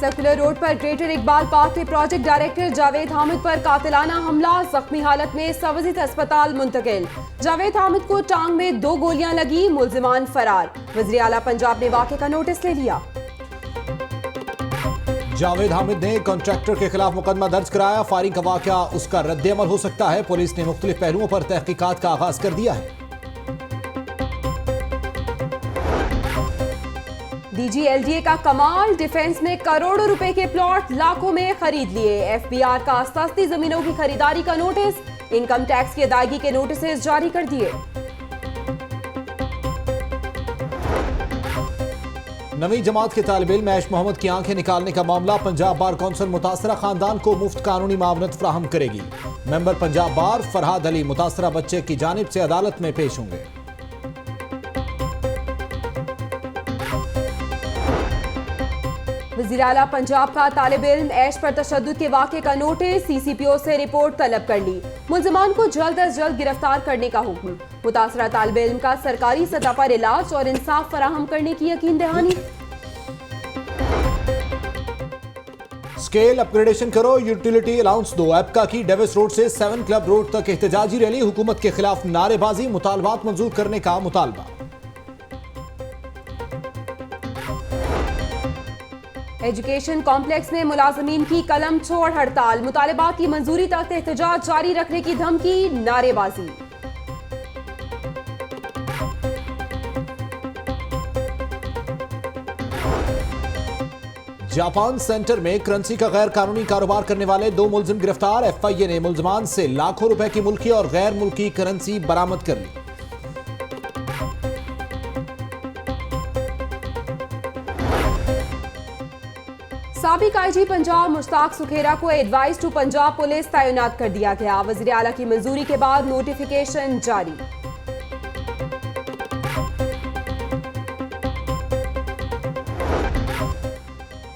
Circular road पर greater Iqbal park के project director Javed Hamid पर कातिलाना हमला, जख्मी हालत में सवजित अस्पताल मुंतकिल। जावेद हामिद को टांग में 2 गोलियां लगी, मुल्जिमान फरार। वज़ीर आला पंजाब ने वाक़े का नोटिस ले लिया। जावेद हामिद ने कॉन्ट्रैक्टर के खिलाफ मुकदमा दर्ज कराया। फायरिंग का वाक़या उसका रद्द-ए-अमल हो सकता है। पुलिस ने मुख्तलिफ पहलुओं पर तहकीकात का आगाज कर दिया है। DGLDA का कमाल, डिफेंस में करोड़ों रुपए के प्लॉट लाखों में खरीद लिए। FBR का सस्ती जमीनों की खरीदारी का नोटिस, इनकम टैक्स की अदायगी के नोटिस जारी कर दिए। नवी जमात के तालिब इल्म ऐश मोहम्मद की आंखें निकालने का मामला, पंजाब बार कौंसिल मुतासरा खानदान को मुफ्त कानूनी मावनत फ्राहम करेगी। मेंबर पंजाब बार फरहाद अली मुतासरा बच्चे की जानिब से अदालत में पेश होंगे। वज़ीर आला पंजाब का तालिब इल्म ऐश पर तशद्दुद के वाक़े का नोटिस, CCPO से रिपोर्ट तलब कर ली। मुल्जिमान को जल्द अज जल्द गिरफ्तार करने का हुक्म। मुतासरा तालिब इल्म का सरकारी सतह पर इलाज और इंसाफ फराहम करने की यकीन दहानी। स्केल अपग्रेडेशन करो, यूटिलिटी अलाउंस दो। एपका की डेविस रोड से 7 क्लब रोड तक एहतजाजी रैली, हुकूमत के खिलाफ नारेबाजी, मुतालबात मंजूर करने का मुतालबा। एजुकेशन कॉम्प्लेक्स में मुलाजमीन की कलम छोड़ हड़ताल, मुतालबात की मंजूरी तक एहतजाज जारी रखने की धमकी, नारेबाजी। जापान सेंटर में करेंसी का गैर कानूनी कारोबार करने वाले 2 मुलजिम गिरफ्तार। FIA ने मुलजमान से लाखों रुपए की मुल्की और गैर मुल्की करेंसी बरामद कर ली। साबिक IG पंजाब मुश्ताक सुखेरा को एडवाइस टू पंजाब पुलिस तैनात कर दिया गया। वज़ीर आला की मंजूरी के बाद नोटिफिकेशन जारी।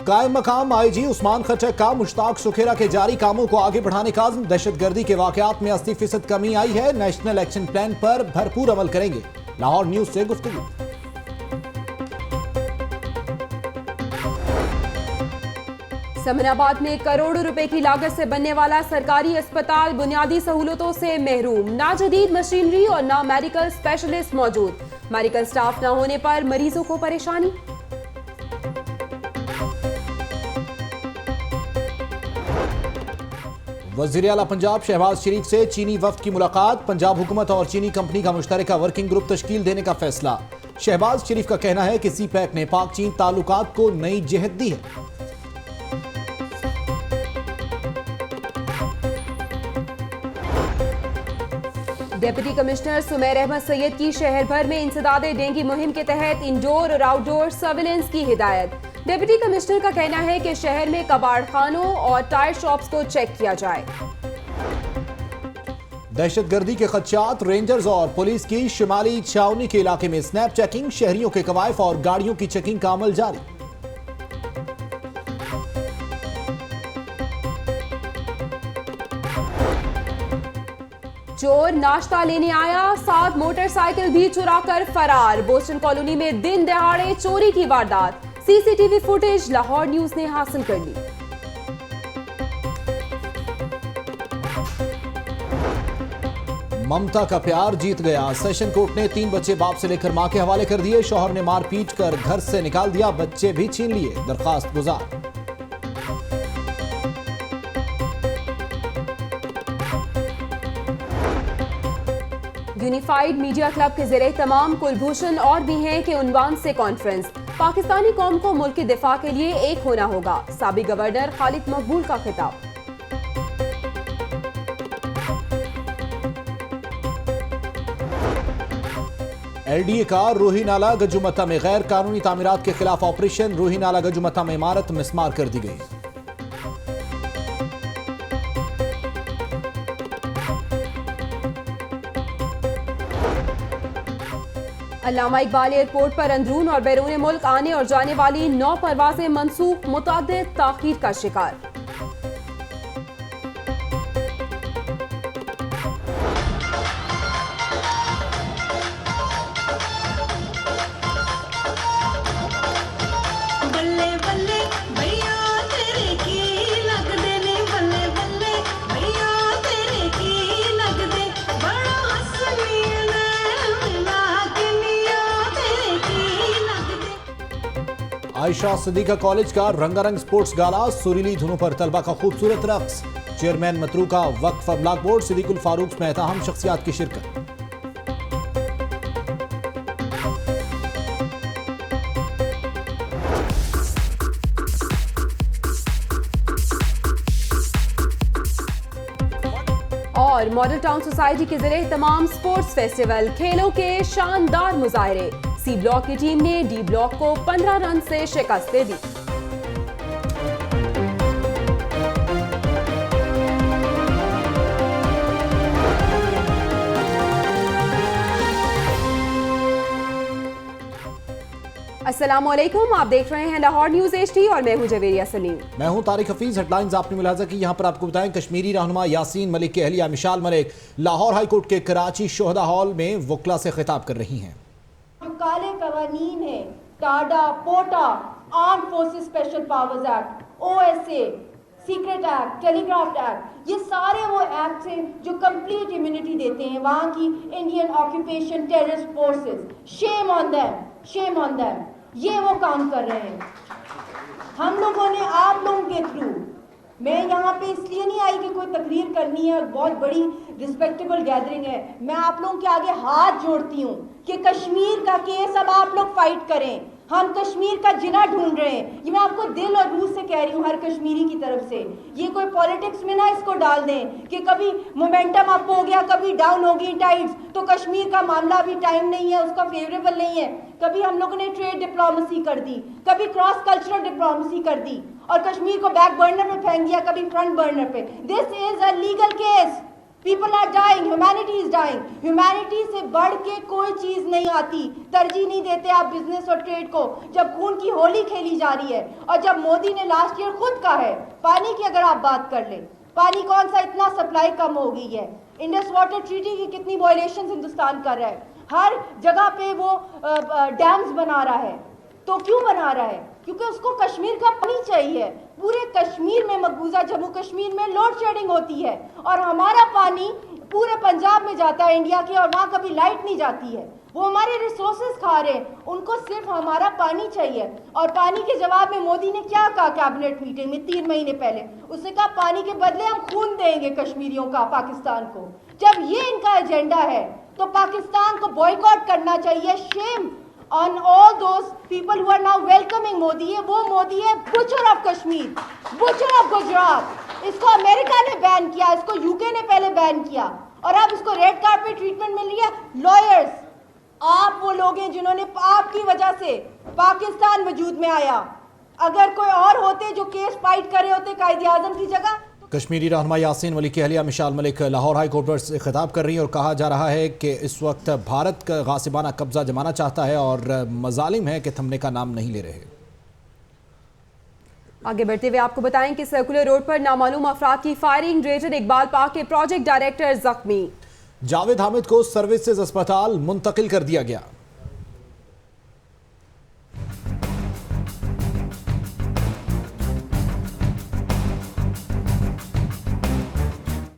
कायम मकाम IG उस्मान खट्टक का मुश्ताक सुखेरा के जारी कामों को आगे बढ़ाने का आज़म। दहशतगर्दी के वाकयात में 80% कमी आई है। नेशनल एक्शन प्लान पर भरपूर अमल करेंगे। लाहौर न्यूज से गुफ्तगू। समनाबाद में करोड़ों रुपए की लागत से बनने वाला सरकारी अस्पताल बुनियादी सहूलतों से महरूम। ना जदीद मशीनरी और ना मेडिकल स्पेशलिस्ट मौजूद। मेडिकल स्टाफ न होने पर मरीजों को परेशानी। वज़ीर आला पंजाब शहबाज शरीफ से चीनी वफ्द की मुलाकात, पंजाब हुकूमत और चीनी कंपनी का मुश्तरका वर्किंग ग्रुप तश्कील देने का फैसला। शहबाज शरीफ का कहना है कि CPEC ने पाक चीन ताल्लुकात को नई जहत दी है। डिप्टी कमिश्नर सुमैर अहमद सैयद की शहर भर में इंसदाद डेंगू मुहिम के तहत इंडोर और आउटडोर सर्विलेंस की हिदायत। डिप्टी कमिश्नर का कहना है कि शहर में कबाड़ खानों और टायर शॉप्स को चेक किया जाए। दहशतगर्दी के खदशात, रेंजर्स और पुलिस की शिमाली छावनी के इलाके में स्नैप चेकिंग, शहरियों के कवायफ और गाड़ियों की चेकिंग का अमल जारी। चोर नाश्ता लेने आया, 7 मोटरसाइकिल भी चुराकर फरार। बोस्टन कॉलोनी में दिन दहाड़े चोरी की वारदात, CCTV फुटेज लाहौर न्यूज ने हासिल कर ली। ममता का प्यार जीत गया, सेशन कोर्ट ने 3 बच्चे बाप से लेकर मां के हवाले कर दिए। शौहर ने मारपीट कर घर से निकाल दिया, बच्चे भी छीन लिए। दरखास्त गुजार। यूनिफाइड मीडिया क्लब के ज़रिए तमाम कुलभूषण और भी हैं के उन्वान से कॉन्फ्रेंस। पाकिस्तानी कौम को मुल्क के दिफा के लिए एक होना होगा, साबिक गवर्नर खालिद मकबूल का खिताब। LDA का रूही नाला गजुमता में गैर कानूनी तामीरात के खिलाफ ऑपरेशन। रूही नाला गजुमता में इमारत मिसमार कर दी गई। अल्लामा इकबाल एयरपोर्ट पर अंदरून और बैरून मुल्क आने और जाने वाली 9 परवाजें मनसूख, मुतअद्दिद ताखीर का शिकार। बल्ले बल्ले भैया आयशा सिद्दीका कॉलेज का रंगारंग स्पोर्ट्स गाला, सुरीली धुनों पर तलबा का खूबसूरत रक्स। चेयरमैन मतरूका वक्फ अब्लाग बोर्ड सिद्दीकुल फारूक समेत अहम शख्सियात की शिरकत। और मॉडल टाउन सोसाइटी के जरिए तमाम स्पोर्ट्स फेस्टिवल खेलों के शानदार मुजाहरे। सी ब्लॉक की टीम ने डी ब्लॉक को 15 रन से शिकस्त दे दी। अस्सलामुअलैकुम, आप देख रहे हैं लाहौर न्यूज HD और मैं हूं जवेरिया सलीम। मैं हूं तारिक हफीज। हेडलाइंस आपने मुलाजा की। यहां पर आपको बताएं, कश्मीरी रहनुमा यासीन मलिक की अहलिया मिशाल मलिक लाहौर हाई कोर्ट के कराची शोहदा हॉल में वकला से खिताब कर रही हैं। जो काले कवानीन है, TADA, POTA, arm forces special powers act, OSA, secret act, telegraph act, ये सारे वो एक्ट हैं जो कंप्लीट इम्यूनिटी देते हैं वहाँ की Indian occupation terrorist forces. Shame on them, shame on them. ये वो काम कर रहे हैं। हम लोगों ने आप लोगों के थ्रू, मैं यहाँ पे इसलिए नहीं आई कि कोई तकरीर करनी है और बहुत बड़ी रिस्पेक्टेबल गैदरिंग है, मैं आप लोगों के आगे हाथ जोड़ती हूँ कि कश्मीर का केस अब आप लोग फाइट करें। हम कश्मीर का जिना ढूंढ रहे हैं। ये मैं आपको दिल और रूह से कह रही हूँ, हर कश्मीरी की तरफ से। ये कोई पॉलिटिक्स में ना इसको डाल दें कि कभी मोमेंटम अप हो गया, कभी डाउन हो गई टाइड्स, तो कश्मीर का मामला अभी टाइम नहीं है, उसका फेवरेबल नहीं है। कभी हम लोगों ने ट्रेड डिप्लोमेसी कर दी, कभी क्रॉस कल्चरल डिप्लोमेसी कर दी और कश्मीर को बैक बर्नर पे फेंक दिया, कभी फ्रंट बर्नर पे। This is a legal case. People are dying, humanity is dying. Humanity से बढ़ के कोई चीज नहीं आती। तरजीह नहीं देते आप बिजनेस और ट्रेड को, जब खून की होली खेली जा रही है। और जब मोदी ने लास्ट ईयर खुद कहा है, पानी की अगर आप बात कर ले, पानी कौन सा इतना सप्लाई कम हो गई है। इंडस वाटर ट्रीटी की कितनी वायलेशन हिंदुस्तान कर रहा है। हर जगह पे वो डैम्स बना रहा है। तो क्यों बना रहा है? क्योंकि उसको कश्मीर का पानी चाहिए। पूरे कश्मीर में, मकबूजा जम्मू कश्मीर में लोड शेडिंग होती है और हमारा पानी पूरे पंजाब में जाता है इंडिया के, और वहाँ कभी लाइट नहीं जाती है। वो हमारे रिसोर्सेज खा रहे हैं, उनको सिर्फ हमारा पानी चाहिए। और पानी के जवाब में मोदी ने क्या कहा कैबिनेट मीटिंग में 3 महीने पहले? उसने कहा पानी के बदले हम खून देंगे कश्मीरियों का पाकिस्तान को। जब ये इनका एजेंडा है तो पाकिस्तान को बॉयकॉट करना चाहिए। Shame on all those people who are now welcoming Modi है। वो मोदी है butcher of Kashmir, butcher of Gujarat। इसको अमेरिका ने बैन किया, इसको UK ने पहले बैन किया और अब इसको रेड कार्पेट ट्रीटमेंट मिल रही है। लॉयर्स, आप वो लोग हैं जिन्होंने आपकी वजह से पाकिस्तान वजूद में आया। अगर कोई और होते जो केस फाइट कर रहे होते कायदे आजम की जगह। कश्मीरी रहनुमा यासीन मलिक की अहलिया मिशाल मलिक लाहौर हाई कोर्ट पर से खिताब कर रही है और कहा जा रहा है कि इस वक्त भारत का गासिबाना कब्जा जमाना चाहता है और मजालिम है कि थमने का नाम नहीं ले रहे। आगे बढ़ते हुए आपको बताएं कि सर्कुलर रोड पर नामालूम अफराद की फायरिंग, ग्रेटर इकबाल पार्क के प्रोजेक्ट डायरेक्टर जख्मी। जावेद हामिद को सर्विसेज अस्पताल मुंतकिल कर दिया गया।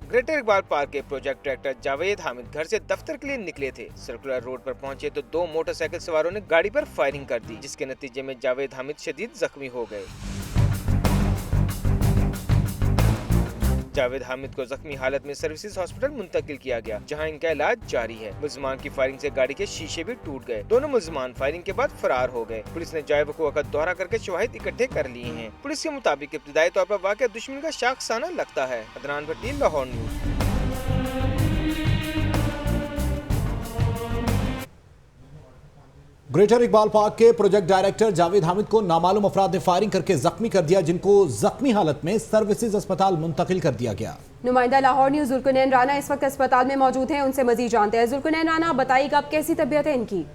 ग्रेटर इकबाल पार्क के प्रोजेक्ट डायरेक्टर जावेद हामिद घर से दफ्तर के लिए निकले थे। सर्कुलर रोड पर पहुंचे तो 2 मोटरसाइकिल सवारों ने गाड़ी पर फायरिंग कर दी, जिसके नतीजे में जावेद हामिद शदीद जख्मी हो गए। जावेद हामिद को जख्मी हालत में सर्विसेज हॉस्पिटल मुंतकिल किया गया, जहां इनका इलाज जारी है। मुल्जिमान की फायरिंग से गाड़ी के शीशे भी टूट गए। दोनों मुल्जिमान फायरिंग के बाद फरार हो गए। पुलिस ने जाए वक़ूअ का दौरा करके शवाहिद इकट्ठे कर लिए हैं। पुलिस के मुताबिक इब्तिदाई तौर पर वाक़या दुश्मन का शाखसाना लगता है। Adnan Bhatti, Lahore news. Greater Iqbal park के प्रोजेक्ट डायरेक्टर जावेद हामिद को नामालूम अफराद ने फायरिंग करके जख्मी कर दिया, जिनको जख्मी हालत में सर्विसेज अस्पताल मुंतकिल कर दिया गया। नुमाइंदा लाहौर न्यूज जुल्कुनैन राना इस वक्त अस्पताल में मौजूद हैं, उनसे मजीद जानते हैं। जुल्कुनैन राना, बताइएगा अब कैसी तबीयत है इनकी?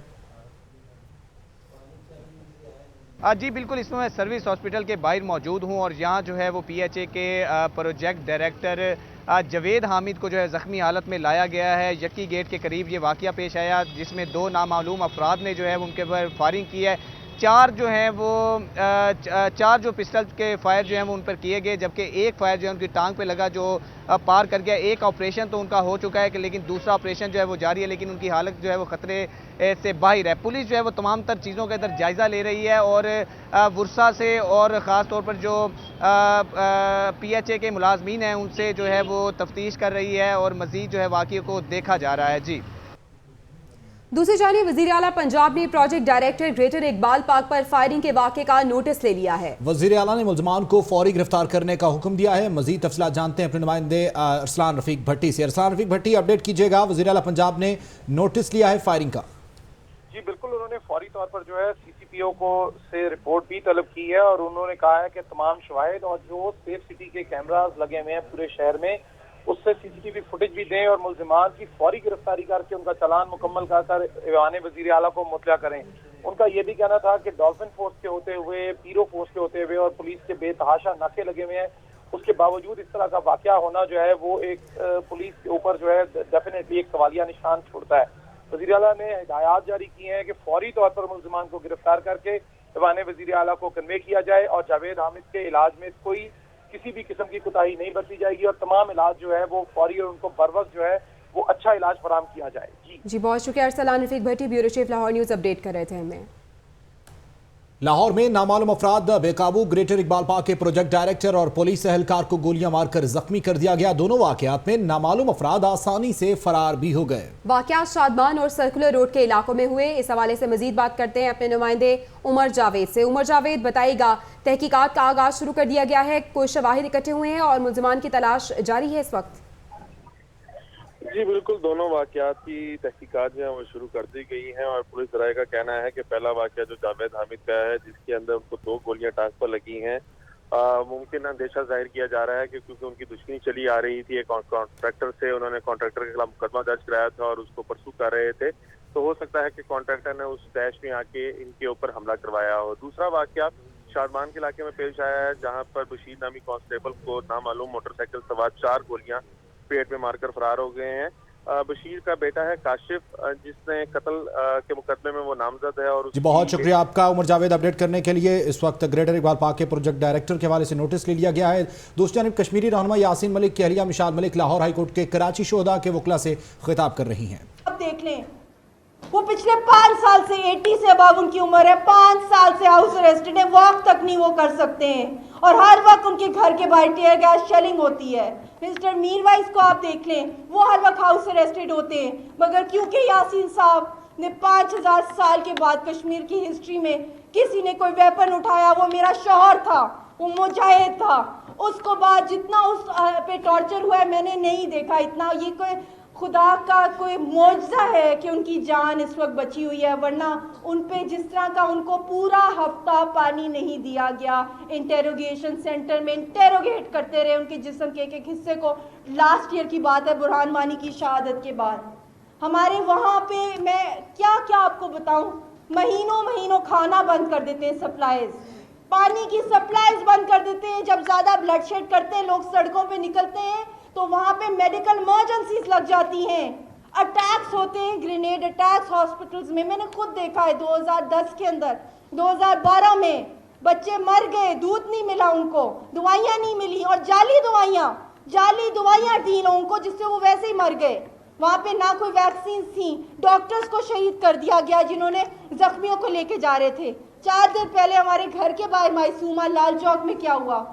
जी बिल्कुल, इसमें मैं सर्विस हॉस्पिटल के बाहर मौजूद हूं और यहाँ जो है वो PHA के प्रोजेक्ट डायरेक्टर जावेद हामिद को जो है ज़ख्मी हालत में लाया गया है। यकी गेट के करीब ये वाक़या पेश आया, जिसमें 2 नामालूम अफराद ने जो है उनके पर फायरिंग की है। चार जो हैं वो चार जो पिस्टल के फायर जो हैं वो उन पर किए गए, जबकि एक फायर जो है उनकी टांग पे लगा जो पार कर गया। एक ऑपरेशन तो उनका हो चुका है कि लेकिन दूसरा ऑपरेशन जो है वो जारी है, लेकिन उनकी हालत जो है वो खतरे से बाहर है। पुलिस जो है वो तमाम तर चीज़ों का इधर जायज़ा ले रही है और वर्सा से और ख़ास तौर पर जो PHA के मुलाजमीन हैं उनसे जो है वो तफ्तीश कर रही है और मज़ीद जो है वाक़ये को देखा जा रहा है। जी, दूसरी जानिब वज़ीर आला पंजाब ने project director greater Iqbal park पर फायरिंग के वाक़े का नोटिस ले लिया है। वज़ीर आला ने मुल्ज़मान को फौरी गिरफ्तार करने का हुक्म दिया है। मज़ीद तफसीलात जानते हैं अपने नुमाइंदे अरसलान रफीक भट्टी से। अरसलान रफीक भट्टी, अपडेट कीजिएगा। वज़ीर आला पंजाब ने नोटिस लिया है फायरिंग का। जी बिल्कुल, उन्होंने फौरी तौर पर जो है CCPO को से रिपोर्ट भी तलब की है और उन्होंने कहा है कि तमाम शवाहिद और जो सेफ सिटी के कैमरास लगे हुए हैं पूरे शहर में उससे CCTV फुटेज भी दें और मुल्जिमान की फौरी गिरफ्तारी करके उनका चालान मुकम्मल कर ईवान वज़ीर आला को मुतला करें। उनका ये भी कहना था कि डॉल्फिन फोर्स के होते हुए, पीरो फोर्स के होते हुए और पुलिस के बेतहाशा नाके लगे हुए हैं, उसके बावजूद इस तरह का वाकया होना जो है वो एक पुलिस के ऊपर जो है डेफिनेटली एक सवालिया निशान छोड़ता है। वज़ीर आला ने हिदायत जारी की हैं कि फौरी तौर पर मुल्जिमान को गिरफ्तार करके ईवान वज़ीर आला को कन्वे किया जाए और जावेद हामिद के इलाज में कोई किसी भी किस्म की कोताही नहीं बरती जाएगी और तमाम इलाज जो है वो फौरी और उनको बर वक्त जो है वो अच्छा इलाज फराहम किया जाए। जी बहुत शुक्रिया Arsalan Rafiq Bhatti, bureau chief Lahore news update कर रहे थे हमें। लाहौर में नामालूम अफराद बेकाबू, ग्रेटर इकबाल पार्क के प्रोजेक्ट डायरेक्टर और पुलिस एहलकार को गोलियां मारकर जख्मी कर दिया गया। दोनों वाकयात में नामालूम अफराद आसानी से फरार भी हो गए। वाकयात शादमान और सर्कुलर रोड के इलाकों में हुए। इस हवाले से मजीद बात करते हैं अपने नुमाइंदे उमर जावेद से। उमर जावेद, बताइएगा, तहकीकात का आगाज शुरू कर दिया गया है, कोई शवाहिद इकट्ठे हुए हैं और मुल्जिमान की तलाश जारी है इस वक्त? जी बिल्कुल, दोनों वाकयात की तहकीकात जो है वो शुरू कर दी गई हैं और पुलिस राय का कहना है कि पहला वाकया जो जावेद हामिद का है जिसके अंदर उनको 2 गोलियां टांग पर लगी हैं, मुमकिन अंदेशा जाहिर किया जा रहा है कि क्योंकि उनकी दुश्मनी चली आ रही थी एक कॉन्ट्रैक्टर से, उन्होंने कॉन्ट्रैक्टर के खिलाफ मुकदमा दर्ज कराया था और उसको परसू कर रहे थे, तो हो सकता है कि कॉन्ट्रैक्टर ने उस डैश में आके इनके ऊपर हमला करवाया हो। दूसरा वाकया शादमान के इलाके में पेश आया है जहाँ पर बशीर नामी कांस्टेबल को नामालूम मोटरसाइकिल सवार 4 गोलियां पेट में मारकर फरार हो गए हैं। बशीर का बेटा है काशिफ जिसने कत्ल के मुकदमे में वो नामजद है। और जी बहुत शुक्रिया आपका उमर जावेद अपडेट करने के लिए। इस वक्त ग्रेटर इकबाल पार्क के प्रोजेक्ट डायरेक्टर के हवाले से नोटिस ले लिया गया है। दूसरी जानब कश्मीरी रहनुमा यासीन मलिक की अहलिया मिशाल मलिक लाहौर हाईकोर्ट के कराची शोधा के वकला से खिताब कर रही हैं। अब देख लें, वो पिछले 5 साल से 80 से अबाव उनकी उम्र है, 5 साल से हाउस अरेस्टेड है, वॉक तक नहीं वो कर सकते हैं और हर वक्त उनके घर के बाहर टीयर गैस शेलिंग होती है। मिस्टर मीरवाइज को आप देख लें, वो हर वक्त हाउस अरेस्टेड होते हैं, मगर क्योंकि यासीन साहब ने 5000 साल के बाद कश्मीर की हिस्ट्री में किसी ने कोई वेपन उठाया, वो मेरा शौहर था, वो मुजाहिद था, उसको बाद जितना उस पे टॉर्चर हुआ है मैंने नहीं देखा इतना। ये कोई खुदा का कोई मौजज़ा है कि उनकी जान इस वक्त बची हुई है, वरना उन पे जिस तरह का उनको पूरा हफ्ता पानी नहीं दिया गया, इंटेरोगेशन सेंटर में इंटेरोगेट करते रहे उनके जिस्म के एक हिस्से को। लास्ट ईयर की बात है, बुरहान वानी की शहादत के बाद हमारे वहाँ पे मैं क्या क्या आपको बताऊँ, महीनों महीनों खाना बंद कर देते हैं, सप्लाईज, पानी की सप्लाईज बंद कर देते हैं। जब ज़्यादा ब्लडशेड करते हैं, लोग सड़कों पे निकलते हैं तो वहाँ पे मेडिकल इमरजेंसीज लग जाती हैं, अटैक्स होते हैं, ग्रेनेड अटैक्स हॉस्पिटल्स में। मैंने खुद देखा है 2010 के अंदर, 2012 में बच्चे मर गए, दूध नहीं मिला उनको, दवाइयाँ नहीं मिली और जाली दवाइयाँ दी लोगों को जिससे वो वैसे ही मर गए। वहाँ पे ना कोई वैक्सीन थी, डॉक्टर्स को शहीद कर दिया गया जिन्होंने जख्मियों को लेके जा रहे थे। 4 दिन पहले हमारे घर के बाहर मायसूमा लाल चौक में क्या हुआ,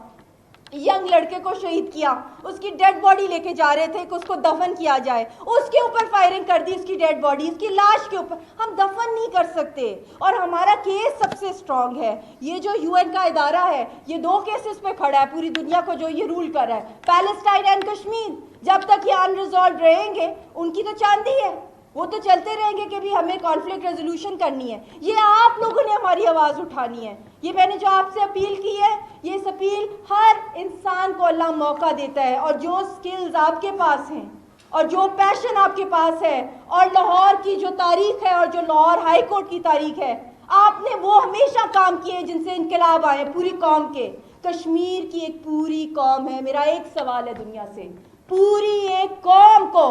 यंग लड़के को शहीद किया, उसकी डेड बॉडी लेके जा रहे थे कि उसको दफन किया जाए, उसके ऊपर फायरिंग कर दी, उसकी डेड बॉडी, उसकी लाश के ऊपर। हम दफन नहीं कर सकते और हमारा केस सबसे स्ट्रांग है। ये जो UN का इदारा है, ये 2 केसेस पे खड़ा है पूरी दुनिया को जो ये रूल कर रहा है, पैलेस्टाइन एंड कश्मीर। जब तक ये अनरिजॉल्व रहेंगे, उनकी तो चांदी है, वो तो चलते रहेंगे कि भी हमें कॉन्फ्लिक्ट रेजोल्यूशन करनी है। ये आप लोगों ने हमारी आवाज़ उठानी है। ये मैंने जो आपसे अपील की है, ये इस अपील हर इंसान को अल्लाह मौका देता है और जो स्किल्स आपके पास हैं और जो पैशन आपके पास है और लाहौर की जो तारीख है और जो लाहौर हाई कोर्ट की तारीख है, आपने वो हमेशा काम किए जिनसे इनकलाब आए पूरी कौम के। कश्मीर की एक पूरी कौम है। मेरा एक सवाल है दुनिया से, पूरी एक कौम को,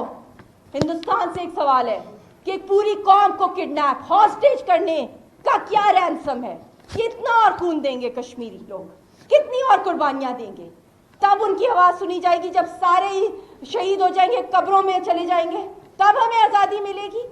हिंदुस्तान से एक सवाल है कि एक पूरी कौम को किडनैप, हॉस्टेज करने का क्या रैंसम है? कितना और खून देंगे कश्मीरी लोग, कितनी और कुर्बानियां देंगे? तब उनकी आवाज सुनी जाएगी जब सारे ही शहीद हो जाएंगे, कब्रों में चले जाएंगे, तब हमें आजादी मिलेगी।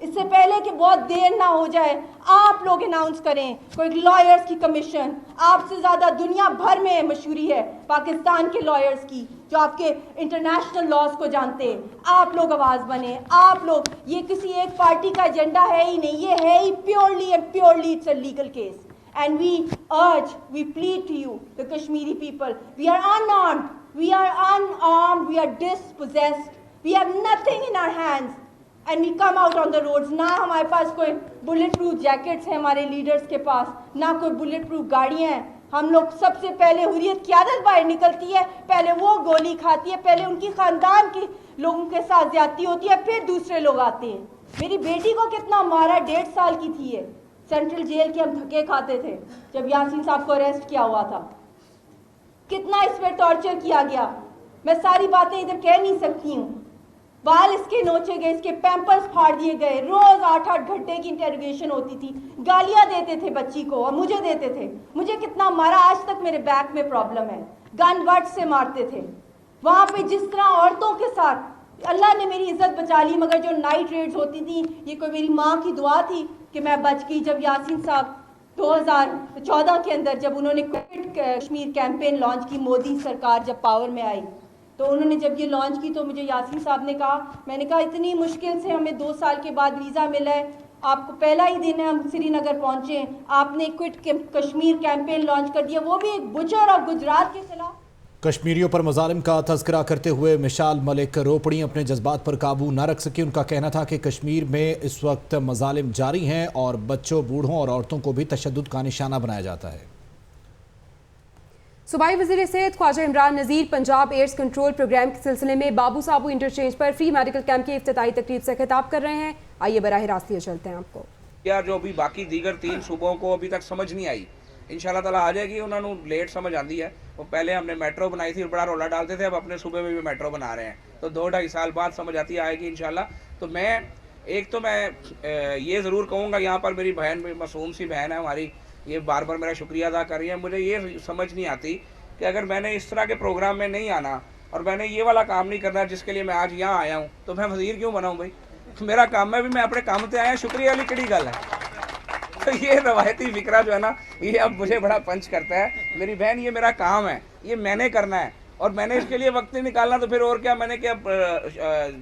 इससे पहले कि बहुत देर ना हो जाए, आप लोग अनाउंस करें कोई लॉयर्स की कमीशन। आपसे ज्यादा दुनिया भर में मशहूरी है पाकिस्तान के लॉयर्स की, जो आपके इंटरनेशनल लॉज को जानते हैं। आप लोग आवाज बने, आप लोग। ये किसी एक पार्टी का एजेंडा है ही नहीं, ये है ही purely and purely it's a legal case. And we urge, we plead to you, the Kashmiri people, we are unarmed, we are dispossessed, we have nothing in our hands, and we come out on the roads. ना हमारे पास कोई bullet proof jackets हैं हमारे leaders के पास, ना कोई bullet proof गाड़ियाँ हैं। हम लोग सबसे पहले हुर्रियत की आदत बाहर निकलती है, पहले वो गोली खाती है, पहले उनकी खानदान के लोगों के साथ ज्यादती होती है, फिर दूसरे लोग आते हैं। मेरी बेटी को कितना मारा, 1.5 साल की थी है, सेंट्रल जेल के हम धक्के खाते थे जब यासीन साहब को अरेस्ट किया हुआ था। कितना इस पर टॉर्चर किया गया, मैं सारी बातें इधर कह नहीं सकती हूँ। बाल इसके नोचे गए, इसके पैम्पर्स फाड़ दिए गए, रोज 8-8 घंटे की इंटेरोगेशन होती थी, गालियां देते थे बच्ची को और मुझे देते थे। मुझे कितना मारा, आज तक मेरे बैक में प्रॉब्लम है। गन बट से मारते थे वहां पे, जिस तरह औरतों के साथ। अल्लाह ने मेरी इज्जत बचा ली, मगर जो नाइट रेड्स होती थी, ये कोई मेरी माँ की दुआ थी कि मैं बच गई। जब यासीन साहब 2014 के अंदर जब उन्होंने क्विट कश्मीर कैंपेन लॉन्च की, मोदी सरकार जब पावर में आई, तो उन्होंने जब ये लॉन्च की तो मुझे यासीन साहब ने कहा, मैंने कहा इतनी मुश्किल से हमें 2 साल के बाद वीज़ा मिला है, आपको पहला ही दिन है हम श्रीनगर पहुंचे, आपने क्विट कश्मीर कैंपेन लॉन्च कर दिया, वो भी एक बुचर और गुजरात के खिलाफ। कश्मीरियों पर मजालिम का तज़किरा करते हुए मिशाल मलिक रोपड़ी अपने जज्बात पर काबू न रख सकी। उनका कहना था कि कश्मीर में इस वक्त मजालिम जारी हैं और बच्चों, बूढ़ों और औरतों को भी तशद्दुद का निशाना बनाया जाता है। सूबाई वज़ीर सेहत Khwaja Imran Nazir Punjab AIDS control programme के सिलसिले में बाबू साबू इंटरचेंज पर फ्री मेडिकल कैंप की इफ्तिताई तकरीब से खिताब कर रहे हैं। आइए बराह रास्त ये चलते हैं आपको। यार जो अभी बाकी दीगर 3 सूबों को अभी तक समझ नहीं आई, इंशाल्लाह ताला आ जाएगी। उन्होंने लेट समझ आती है। वो पहले हमने मेट्रो बनाई थी और बड़ा रोला डालते थे, अब अपने सूबे में भी मेट्रो बना रहे हैं, तो 2-2.5 साल बाद समझ आती आएगी इंशाल्लाह। तो मैं ये ज़रूर कहूँगा, यहाँ पर मेरी बहन, मासूम सी बहन है हमारी, ये बार बार मेरा शुक्रिया अदा कर रही है। मुझे ये समझ नहीं आती कि अगर मैंने इस तरह के प्रोग्राम में नहीं आना और मैंने ये वाला काम नहीं करना जिसके लिए मैं आज यहाँ आया हूँ, तो मैं वज़ीर क्यों बनाऊँ भाई? मेरा काम है भी, मैं अपने काम से आया, शुक्रिया वाली कड़ी गल है। तो ये रवायती फिक्रा जो है ना, ये अब मुझे बड़ा पंच करता है। मेरी बहन, ये मेरा काम है, ये मैंने करना है और मैंने इसके लिए वक्त नहीं निकालना, तो फिर और क्या, मैंने क्या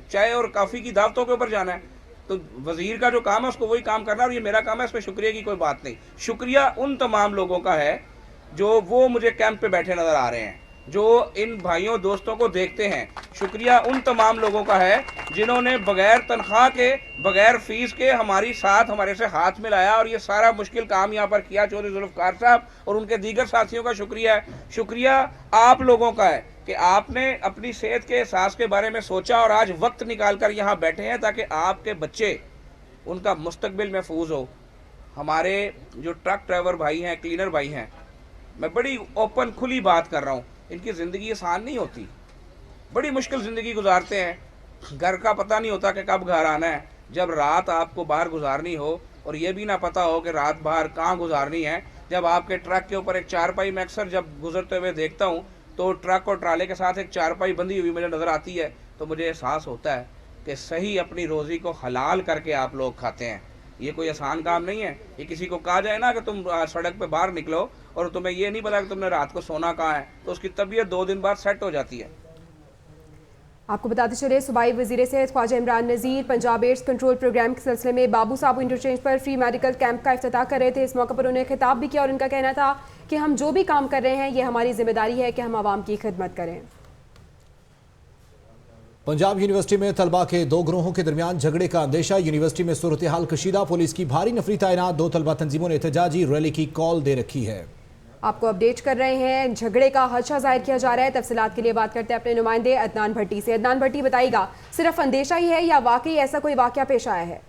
चाय और कॉफ़ी की दावतों के ऊपर जाना है? तो वज़ीर का जो काम है उसको वही काम करना है और ये मेरा काम है, इसमें शुक्रिया की कोई बात नहीं। शुक्रिया उन तमाम लोगों का है जो वो मुझे कैंप पे बैठे नज़र आ रहे हैं, जो इन भाइयों दोस्तों को देखते हैं। शुक्रिया उन तमाम लोगों का है जिन्होंने बगैर तनख्वाह के, बगैर फीस के हमारे से हाथ मिलाया और ये सारा मुश्किल काम यहाँ पर किया। चौधरी जुल्फ़िकार साहब और उनके दीगर साथियों का शुक्रिया है। शुक्रिया आप लोगों का है कि आपने अपनी सेहत के एहसास के बारे में सोचा और आज वक्त निकाल कर यहाँ बैठे हैं ताकि आपके बच्चे, उनका मुस्तकबिल महफूज हो। हमारे जो ट्रक ड्राइवर भाई हैं, क्लीनर भाई हैं, मैं बड़ी ओपन खुली बात कर रहा हूँ, इनकी ज़िंदगी आसान नहीं होती, बड़ी मुश्किल ज़िंदगी गुजारते हैं। घर का पता नहीं होता कि कब घर आना है। जब रात आपको बाहर गुजारनी हो और ये भी ना पता हो कि रात बाहर कहाँ गुजारनी है, जब आपके ट्रक के ऊपर एक चारपाई, मैं अक्सर जब गुजरते हुए देखता हूँ तो ट्रक और ट्राले के साथ एक चारपाई बंधी हुई मुझे नज़र आती है, तो मुझे एहसास होता है कि सही अपनी रोज़ी को हलाल करके आप लोग खाते हैं। ये कोई आसान काम नहीं है। ये किसी को कहा जाए ना कि तुम सड़क पे बाहर निकलो और तुम्हें ये नहीं पता कि तुमने रात को सोना कहाँ है, तो उसकी तबीयत 2 दिन बाद सेट हो जाती है। आपको बताते चले, सूबाई वज़ीर सेहत Khwaja Imran Nazir Punjab AIDS control programme के सिलसिले में बाबू साबू इंटरचेंज पर फ्री मेडिकल कैंप का इफ्तिताह कर रहे थे। इस मौके पर उन्होंने खिताब भी किया और उनका कहना था कि हम जो भी काम कर रहे हैं, ये हमारी जिम्मेदारी है कि हम आवाम की खिदमत करें। पंजाब यूनिवर्सिटी में तलबा के 2 ग्रोहों के दरमियान झगड़े का अंदेशा। यूनिवर्सिटी में सूरत हाल कशीदा, पुलिस की भारी नफरी तैनात। 2 तलबा तंजीमों ने एहतजाजी रैली की कॉल दे रखी है। आपको अपडेट कर रहे हैं, झगड़े का खदशा जाहिर किया जा रहा है। तफसीलात के लिए बात करते हैं अपने नुमाइंदे अदनान भट्टी से। अदनान भट्टी, बताइएगा, सिर्फ अंदेशा ही है या वाकई ऐसा कोई वाकया पेश आया है?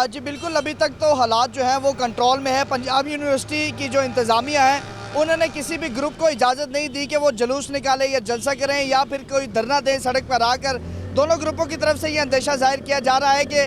जी बिल्कुल, अभी तक तो हालात जो हैं वो कंट्रोल में है। पंजाब यूनिवर्सिटी की जो इंतज़ामिया है उन्होंने किसी भी ग्रुप को इजाज़त नहीं दी कि वो जुलूस निकाले या जलसा करें या फिर कोई धरना दें सड़क पर आकर, दोनों ग्रुपों की तरफ से ये अंदेशा जाहिर किया जा रहा है कि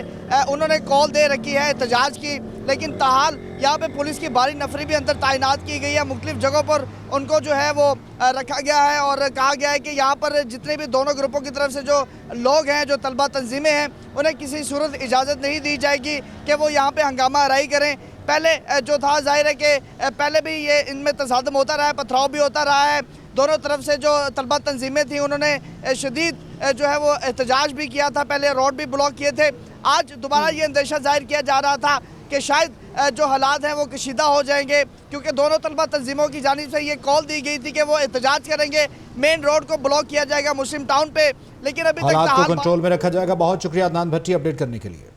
उन्होंने कॉल दे रखी है एहतजाज की, लेकिन ताहाल यहाँ पे पुलिस की भारी नफरी भी अंदर तैनात की गई है। मुख्तलिफ जगहों पर उनको जो है वो रखा गया है और कहा गया है कि यहाँ पर जितने भी दोनों ग्रुपों की तरफ से जो लोग हैं, जो तलबा तंजीमें हैं, उन्हें किसी सूरत इजाज़त नहीं दी जाएगी कि वो यहाँ पे हंगामा आराई करें। पहले जो था जाहिर है कि पहले भी ये इनमें तसादम होता रहा है, पथराव भी होता रहा है। दोनों तरफ से जो तलबा तंजीमें थी उन्होंने शदीद जो है वो एहतजाज भी किया था, पहले रोड भी ब्लॉक किए थे। आज दोबारा ये अंदेशा जाहिर किया जा रहा था कि शायद जो हालात हैं वो कशीदा हो जाएंगे, क्योंकि दोनों तलबा तंजीमों की जानिब से ये कॉल दी गई थी कि वो एहतजाज करेंगे, मेन रोड को ब्लॉक किया जाएगा मुस्लिम टाउन पे, लेकिन अभी तक हालात को कंट्रोल में रखा जाएगा। बहुत शुक्रिया अदनान भट्टी अपडेट करने के लिए।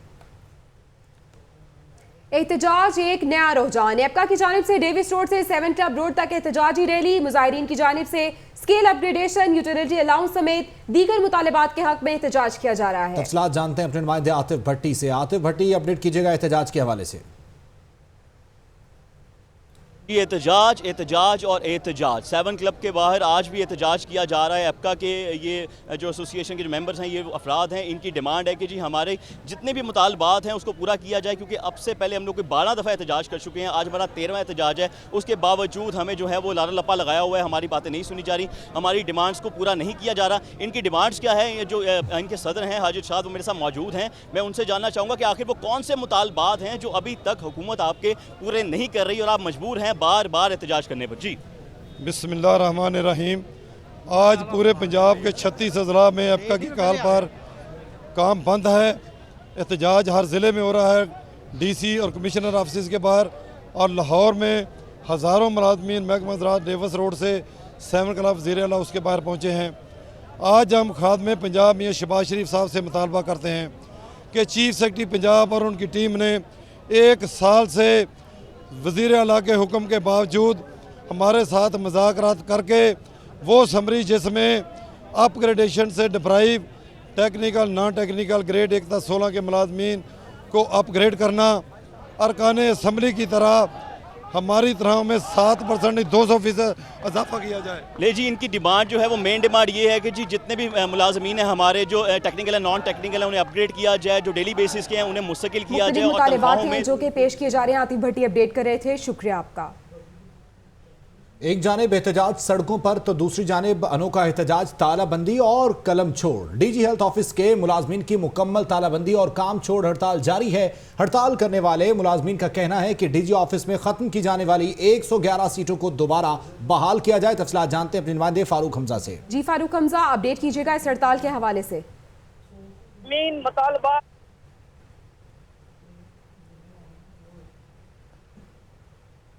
एहतजाज एक नया रुझान। एपका की जानिब से डेविस रोड से 7 क्लब रोड तक एहतजाजी रैली, मुजाहिरीन की जानिब से स्केल अपग्रेडेशन, यूटिलिटी अलाउंस समेत दीगर मुतालबात के हक में एहतजाज किया जा रहा है। तफसीलात जानते हैं अपने नुमाइंदे आतिफ भट्टी से। आतिफ भट्टी, अपडेट कीजिएगा एहतजाज के हवाले से। एहतजाज और एहतजाज 7 क्लब के बाहर आज भी एहतजाज किया जा रहा है। एपका के ये जो एसोसिएशन के जो मेंबर्स हैं, ये अफराद हैं, इनकी डिमांड है कि जी हमारे जितने भी मुतालबात हैं उसको पूरा किया जाए, क्योंकि अब से पहले हम लोग 12 दफ़ा एहतजाज कर चुके हैं। आज हमारा 13वां एहतजाज है। उसके बावजूद हमें जो है वो लारा लपा लगाया हुआ है, हमारी बातें नहीं सुनी जा रही, हमारी डिमांड्स को पूरा नहीं किया जा रहा। इनकी डिमांड्स क्या है? ये जो इनके सदर हैं हाजिर शाद, वो मेरे साथ मौजूद हैं। मैं उनसे जानना चाहूँगा कि आखिर वो कौन से मुतालबात हैं जो अभी तक हुकूमत आपके पूरे नहीं कर रही और आप मजबूर हैं बार बार एहतजाज करने पर। जी बिस्मिल्लाहिर्रहमानिर्रहीम। आज पूरे पंजाब के 36 अजला में एपका की कॉल पर काम बंद है। एहतजाज हर ज़िले में हो रहा है, डीसी और कमिश्नर ऑफिस के बाहर, और लाहौर में हज़ारों मुलाज़मीन महकमा ज़राअत डेविस रोड से 7 क्लब ज़ीरे अला उसके बाहर पहुँचे हैं। आज हम खादमे पंजाब मियां शहबाज शरीफ साहब से मुतालबा करते हैं कि चीफ सेक्रेटरी पंजाब और उनकी टीम ने 1 साल से वज़ीर आला के हुक्म के बावजूद हमारे साथ मुज़ाकरात करके वो समरी जिसमें अपग्रेडेशन से deprive, technical non technical grade 1 तक 16 के मुलाजमीन को अपग्रेड करना, अरकान असम्बली की तरह हमारी तरह में 7% नहीं 200% इजाफा किया जाए। ले जी, इनकी डिमांड जो है वो मेन डिमांड ये है कि जी जितने भी मुलाजमीन हैं हमारे, जो टेक्निकल है नॉन टेक्निकल है, उन्हें अपग्रेड किया जाए, जो डेली बेसिस के हैं उन्हें मुस्तकिल किया जाए। और मुतालबात हैं जो कि पेश किए जा रहे हैं। आतिफ भट्टी अपडेट कर रहे थे, शुक्रिया आपका। एक जानिब एहतजाज सड़कों पर तो दूसरी जानिब अनोखा एहतजाज तालाबंदी और कलम छोड़। डीजी हेल्थ ऑफिस के मुलाजमीन की मुकम्मल तालाबंदी और काम छोड़ हड़ताल जारी है। हड़ताल करने वाले मुलाजमीन का कहना है कि डीजी ऑफिस में खत्म की जाने वाली 111 सीटों को दोबारा बहाल किया जाए। तफसीलात जानते हैं अपने नुमाइंदे फारूक हमजा से। जी फारूक हमजा, अपडेट कीजिएगा इस हड़ताल के हवाले से। मेन मुतालबा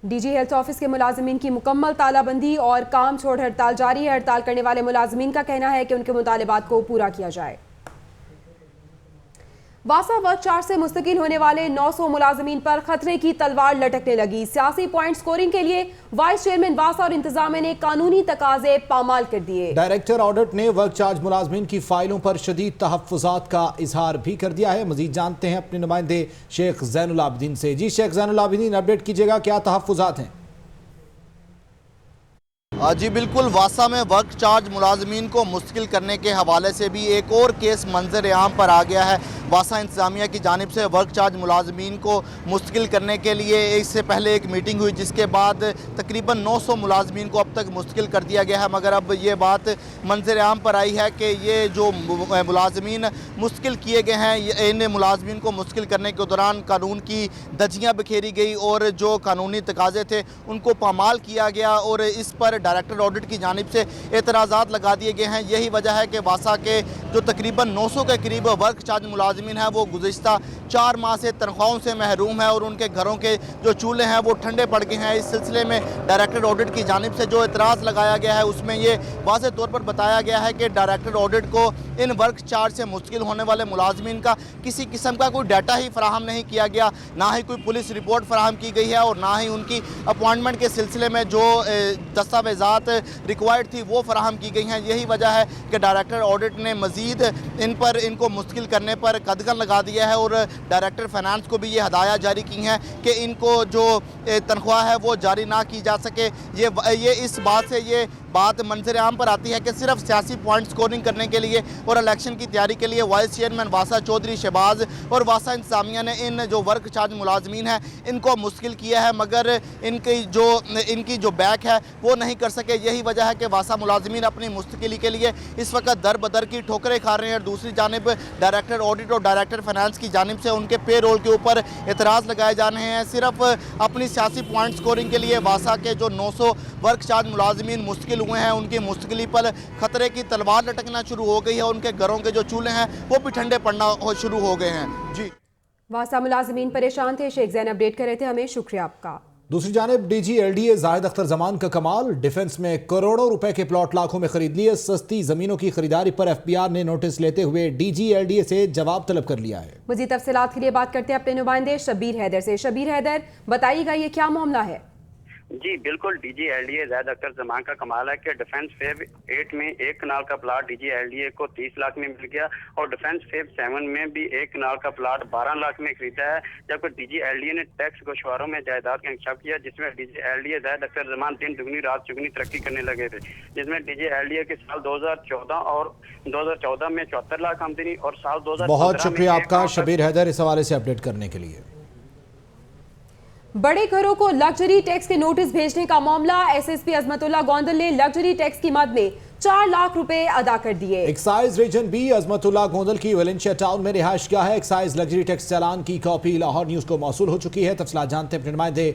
डीजी हेल्थ ऑफिस के मुलाजमीन की मुकम्मल तालाबंदी और काम छोड़ हड़ताल जारी है। हड़ताल करने वाले मुलाजमीन का कहना है कि उनके मुतालबात को पूरा किया जाए। वासा वर्क चार्ज से मुस्तकिल होने वाले 900 मुलाजमीन पर खतरे की तलवार लटकने लगी। सियासी पॉइंट स्कोरिंग के लिए वाइस चेयरमैन वासा और इंतजामिया ने कानूनी तकाजे पामाल कर दिए। डायरेक्टर ऑडिट ने वर्क चार्ज मुलाजमीन की फाइलों पर शदीद तहफ्फुज़ात का इजहार भी कर दिया है। मजीद जानते हैं अपने नुमाइंदे शेख ज़ैनुल आबिदीन से। जी शेख ज़ैनुल आबिदीन, अपडेट कीजिएगा, क्या तहफ्फुज़ात हैं? जी बिल्कुल, वासा में वर्क चार्ज मुलाजमीन को मुश्किल करने के हवाले से भी एक और केस मंजर आम पर आ गया है। वासा इंतजामिया की जानिब से वर्क चार्ज मुलाजमीन को मुश्किल करने के लिए इससे पहले एक मीटिंग हुई, जिसके बाद तकरीबन 900 मुलाजमीन को अब तक मुश्किल कर दिया गया है। मगर अब ये बात मंजर आम पर आई है कि ये जो मुलाजमीन मुश्किल किए गए हैं, इन मुलाजमीन को मुश्किल करने के दौरान कानून की धज्जियाँ बिखेरी गई और जो कानूनी तकाजे थे उनको पामाल किया गया और इस पर डायरेक्टर ऑडिट की जानिब से एतराज़ात लगा दिए गए हैं। यही वजह है कि वासा के जो तकरीबन 900 के करीब वर्क चार्ज मुलाजमीन हैं वो गुज़िश्ता 4 माह से तनख्वाहों से महरूम है और उनके घरों के जो चूल्हे हैं वो ठंडे पड़ गए हैं। इस सिलसिले में डायरेक्टर ऑडिट की जानिब से जो एतराज़ लगाया गया है उसमें ये वाज़ेह तौर पर बताया गया है कि डायरेक्टर ऑडिट को इन वर्क चार्ज से मुश्किल होने वाले मुलाजमीन का किसी किस्म का कोई डाटा ही फराहम नहीं किया गया, ना ही कोई पुलिस रिपोर्ट फराहम की गई है और ना ही उनकी अपॉइंटमेंट के सिलसिले में जो दस्तावेज़ात रिक्वायर्ड थी वो फराहम की गई हैं। यही वजह है कि डायरेक्टर ऑडिट ने मज़ीद इनको मुश्किल करने पर कदगन लगा दिया है और डायरेक्टर फाइनेंस को भी ये हदायत जारी की हैं कि इनको जो तनख्वाह है वो जारी ना की जा सके। ये इस बात से ये बात मंजर आम पर आती है कि सिर्फ सियासी पॉइंट स्कोरिंग करने के लिए और इलेक्शन की तैयारी के लिए वाइस चेयरमैन वासा चौधरी शहबाज और वासा इंतजामिया ने इन जो वर्क चार्ज मुलाजमीन हैं इनको मुश्किल किया है, मगर इनकी जो बैक है वो नहीं कर सके। यही वजह है कि वासा मुलाजमीन अपनी मुस्तकिली के लिए इस वक्त दर बदर की ठोकरें खा रहे हैं। दूसरी जानिब डायरेक्टर ऑडिट और डायरेक्टर फाइनेंस की जानिब से उनके पे रोल के ऊपर एतराज़ लगाए जा रहे हैं। सिर्फ अपनी सियासी पॉइंट स्कोरिंग के लिए वासा के जो 900 वर्क चार्ज मुलाजमीन मुश्किल हुए हैं, उनकी मुश्किली पर खतरे की तलवार लटकना शुरू हो गई है। उनके घरों के जो चूल्हे हैं वो भी ठंडे पड़ना शुरू हो गए हैं। जी, वासा मुलाजमीन परेशान थे। शेख जैन अपडेट कर रहे थे हमें, शुक्रिया आपका। दूसरी जानिब डीजी एलडीए जाहिद अख्तर जमान का कमाल, डिफेंस में करोड़ों रुपए के प्लॉट लाखों में खरीद लिए। सस्ती जमीनों की खरीदारी पर एफबीआर ने नोटिस लेते हुए डीजी एलडीए से जवाब तलब कर लिया है। मजीद तफसीलात के लिए बात करते हैं अपने नुमाइंदे शबीर हैदर से। शबीर हैदर, बताइएगा ये क्या मामला है? जी बिल्कुल, डीजी एलडीए जाहिद अख्तर जमान का कमाल है कि डिफेंस फेब 8 में एक कनाल का प्लाट डीजी एलडीए को 30 लाख में मिल गया और डिफेंस फेब 7 में भी एक कनाल का प्लाट 12 लाख में खरीदा है। जबकि डीजी एलडीए ने टैक्स गोशवारों में जायदाद का इंकशाफ किया, जिसमें डीजी एलडीए जाहिद अख्तर जमान दिन दुगनी रात चुगनी तरक्की करने लगे थे, जिसमें डीजी एलडीए के साल 2014 और 2014 में 74 लाख आमदनी और साल 2015 बहुत शुक्रिया आपका शबीर हैदर इस हवाले से अपडेट करने के लिए। बड़े घरों को लग्जरी टैक्स के नोटिस भेजने का मामला, एसएसपी अजमतुल्लाह गोंदल ने लग्जरी टैक्स की मद में 4 लाख रुपए अदा कर दिए। Excise region B Azmatullah Gondal की वेलेंशिया टाउन में रिहाइश गाह है। एक्साइज लग्जरी टैक्स चालान की कॉपी लाहौर न्यूज को मौसूल हो चुकी है। तफसीलात जानते हैं अपने नुमाइंदे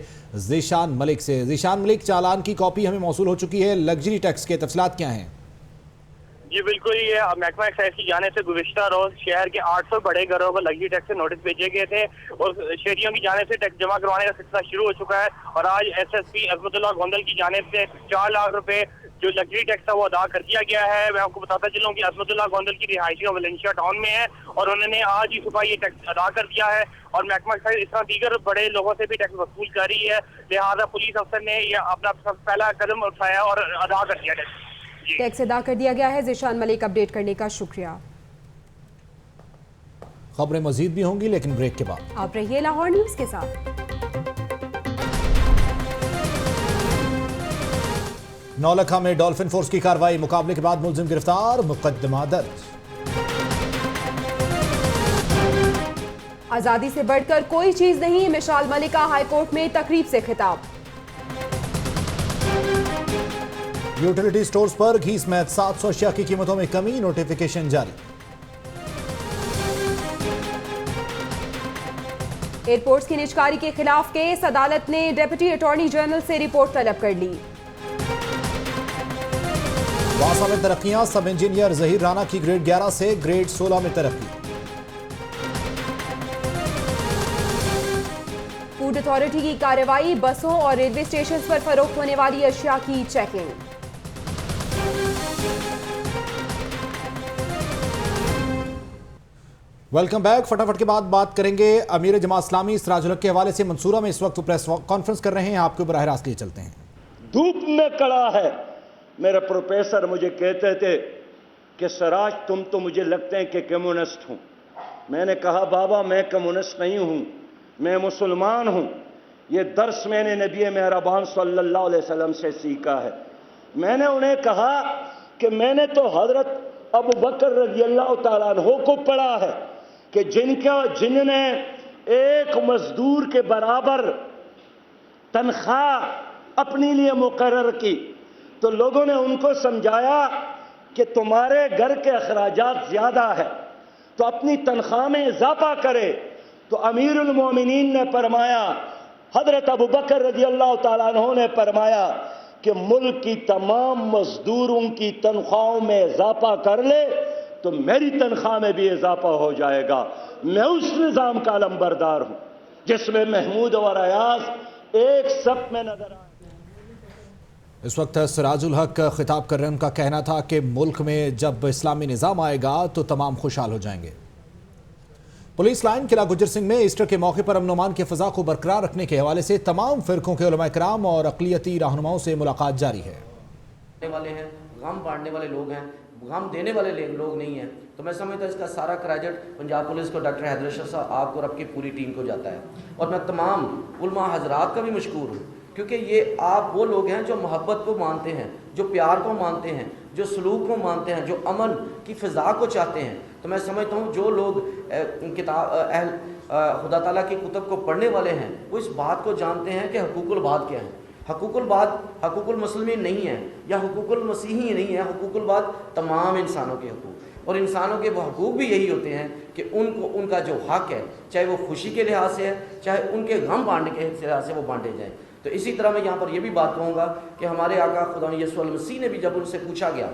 जीशान मलिक से। जीशान मलिक, चालान की कॉपी हमें मौसूल हो चुकी है, लग्जरी टैक्स के तफसीलात क्या हैं? जी बिल्कुल, ये महकमा एक्साइज की जाने से गुज़िश्ता रोज शहर के 800 बड़े घरों को लग्जरी टैक्स से नोटिस भेजे गए थे और शहरियों की जाने से टैक्स जमा करवाने का सिलसिला शुरू हो चुका है। और आज एसएसपी अजमतुल्लाह गोंदल की जानिब से 4 लाख रुपए जो लग्जरी टैक्स था वो अदा कर दिया गया है। मैं आपको बताता चलूँ कि अजमतुल्लाह गोंदल की रिहायशी वेलेंशिया टाउन में है और उन्होंने आज ही सुबह ये टैक्स अदा कर दिया है और महकमा एक्साइज इस तरह दीगर बड़े लोगों से भी टैक्स वसूल कर रही है, लिहाजा पुलिस अफसर ने ये अपना पहला कदम उठाया और अदा कर दिया टैक्स। टैक्स अदा कर दिया गया है। ज़ीशान मलिक, अपडेट करने का शुक्रिया। खबरें मजीद भी होंगी लेकिन ब्रेक के बाद। आप रहिए लाहौर न्यूज के साथ। नौलखा में डॉल्फिन फोर्स की कार्रवाई, मुकाबले के बाद मुलजिम गिरफ्तार, मुकदमा दर्ज। आजादी से बढ़कर कोई चीज नहीं, मिसाल मलिका हाईकोर्ट में तकरीब से खिताब। यूटिलिटी स्टोर्स पर घी समेत 700 अशिया की कीमतों में कमी, नोटिफिकेशन जारी। एयरपोर्ट्स की निजकारी के खिलाफ केस, अदालत ने डेप्यूटी अटॉर्नी जनरल से रिपोर्ट तलब कर ली। वासा में तरक्कियां, सब इंजीनियर जहीर राना की ग्रेड 11 से ग्रेड 16 में तरक्की। फूड अथॉरिटी की कार्रवाई, बसों और रेलवे स्टेशन पर फरोख्त होने वाली अशिया की चेकिंग। Welcome back. फटाफट के बाद बात करेंगे अमीर जमात इस्लामी सिराजुल हक के हवाले से। मंसूरा में इस वक्त प्रेस कॉन्फ्रेंस कर रहे हैं, आपको बराह रास्त लिए चलते हैं। धूप में खड़ा है। मेरे प्रोफेसर मुझे कहते थे कि सिराज तुम तो मुझे लगते हैं कि कम्युनिस्ट हूं। मैंने कहा बाबा मैं कम्युनिस्ट नहीं हूं, मैं मुसलमान हूं। ये दर्स मैंने नबी मेहरबान सल्लल्लाहु अलैहि वसल्लम से सीखा है। मैंने उन्हें कहा कि मैंने तो हजरत अबू बकर रज़ियल्लाहु ताला अन्हु को पढ़ा है कि जिन्होंने एक मजदूर के बराबर तनख्वाह अपने लिए मुकर्रर की तो लोगों ने उनको समझाया कि तुम्हारे घर के अखराजात ज्यादा है तो अपनी तनख्वाह में इजाफा करे। तो अमीरुल मोमिनीन ने फरमाया, हजरत अबू बकर रज़ियल्लाहु ताला अन्हु ने फरमाया कि मुल्क की तमाम मजदूरों की तनख्वाहों में इजाफा कर ले तो मेरी तनख्वाह में भी इजाफा हो जाएगा। मैं उस निज़ाम का अलंबरदार हूं जिसमें महमूद और अयाज एक सफ में नजर आए। इस वक्त सिराजुल हक खिताब कर रहे हैं। उनका कहना था कि मुल्क में जब इस्लामी निज़ाम आएगा तो तमाम खुशहाल हो जाएंगे। पुलिस लाइन किला गुजर सिंह में ईस्टर के मौके पर अमन अमान की फ़ज़ा को बरकरार रखने के हवाले से तमाम फ़िरक़ों के उलमा कराम और अक़लियती रहनुमाओं से मुलाकात जारी है। वाले हैं, गम बांटने वाले लोग हैं, गम देने वाले लोग नहीं हैं। तो मैं समझता हूँ इसका सारा क्रेडिट पंजाब पुलिस को, डॉक्टर हैदर अशरफ साहब, आपको और आपकी पूरी टीम को जाता है। और मैं तमाम उलमा हजरात का भी मशकूर हूँ क्योंकि ये आप वो लोग हैं जो मोहब्बत को मानते हैं, जो प्यार को मानते हैं, जो सलूक को मानते हैं, जो अमन की फ़िज़ा को चाहते हैं। तो मैं समझता हूँ जो लोग खुदा ताला की कुतुब को पढ़ने वाले हैं वो इस बात को जानते हैं कि हुकूकुल बाद क्या है। हुकूकुल बाद हुकूकुल मुस्लिमीन नहीं है या हुकूकुल मसीही नहीं है, हुकूकुल बाद तमाम इंसानों के हकूक़, और इंसानों के वो हकूक़ भी यही होते हैं कि उनको उनका जो हक़ है, चाहे वो खुशी के लिहाज से है, चाहे उनके गम बांटने के लिहाज से वो बांटे जाएँ। तो इसी तरह मैं यहाँ पर यह भी बात कहूँगा कि हमारे आका खुदा यीशु मसीह ने भी जब उनसे पूछा गया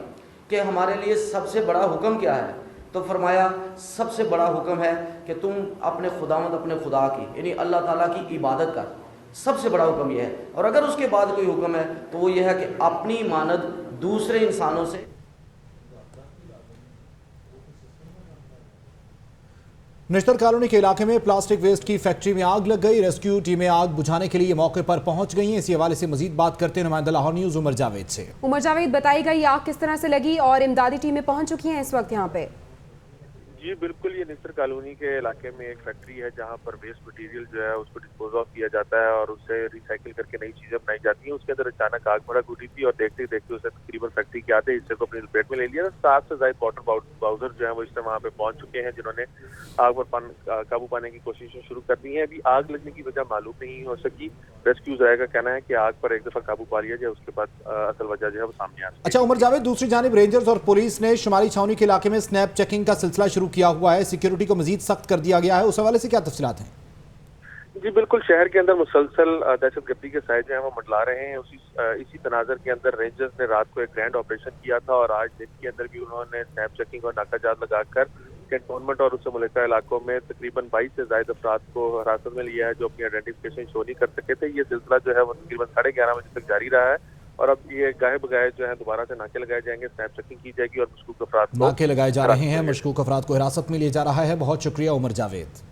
कि हमारे लिए सबसे बड़ा हुक्म क्या है, तो फरमाया सबसे बड़ा हुक्म है कि तुम अपने खुदावंद अपने खुदा की यानी अल्लाह ताला की इबादत कर। सबसे बड़ा हुक्म यह है। और अगर उसके बाद कोई हुक्म है तो वो यह है कि अपनी मानद दूसरे इंसानों से। नश्तर कॉलोनी के इलाके में प्लास्टिक वेस्ट की फैक्ट्री में आग लग गई। रेस्क्यू टीमें आग बुझाने के लिए मौके पर पहुंच गई हैं। इसी हवाले से मजीद बात करते हैं नुमाइंदा लाहौर न्यूज़ उमर जावेद से। उमर जावेद, बताइएगा ये आग किस तरह से लगी और इमदादी टीमें पहुंच चुकी हैं इस वक्त यहाँ पे? जी बिल्कुल, ये नश्तर कॉलोनी के इलाके में एक फैक्ट्री है जहां पर वेस्ट मटेरियल जो है उसको डिस्पोज ऑफ किया जाता है और उससे रिसाइकिल करके नई चीजें बनाई जाती हैं। उसके अंदर अचानक आग भड़क उठी थी और देखते देखते उसे तकरीबन फैक्ट्री के आधे हिस्से को अपनी लपेट में ले लिया। 7 से ज्यादा वाटर बाउजर जो है वो इस समय वहाँ पे पहुंच चुके हैं जिन्होंने आग पर काबू पाने की कोशिशें शुरू कर दी है। अभी आग लगने की वजह मालूम नहीं हो सकी। रेस्क्यू ज़ाया का कहना है कि आग पर एक दफा काबू पा लिया जाए उसके बाद असल वजह जो है वो सामने आ सकती है। अच्छा उमर जावेद, दूसरी जानिब रेंजर्स और पुलिस ने शुमाली छावनी के इलाके में स्नैप चेकिंग का सिलसिला शुरू किया हुआ है। सिक्योरिटी को मजीद सख्त कर दिया गया है, उस हवाले से क्या तफसीलात हैं? जी बिल्कुल, शहर के अंदर मुसलसल दहशतगर्दी के साए जो है वो मंडला रहे हैं। इसी तनाजर के अंदर रेंजर्स ने रात को एक ग्रैंड ऑपरेशन किया था और आज दिन के अंदर भी उन्होंने स्नैप चेकिंग और नाकाजात लगाकर कैंटोनमेंट और उससे मुल्का इलाकों में तकरीबन 22 से ज्यादा अफराद को हिरासत में लिया है जो अपनी आइडेंटिफिकेशन शो नहीं कर सके थे। ये सिलसिला जो है वो तकरीबन 11:30 बजे तक जारी रहा है और अब ये गाहे बगाए जो है दोबारा से नाके लगाए जाएंगे, स्नैप चेकिंग की जाएगी और मशकूक अफराद को नाके लगाए जा रहे हैं। मशकूक अफराद को हिरासत में लिया जा रहा है। बहुत शुक्रिया उमर जावेद।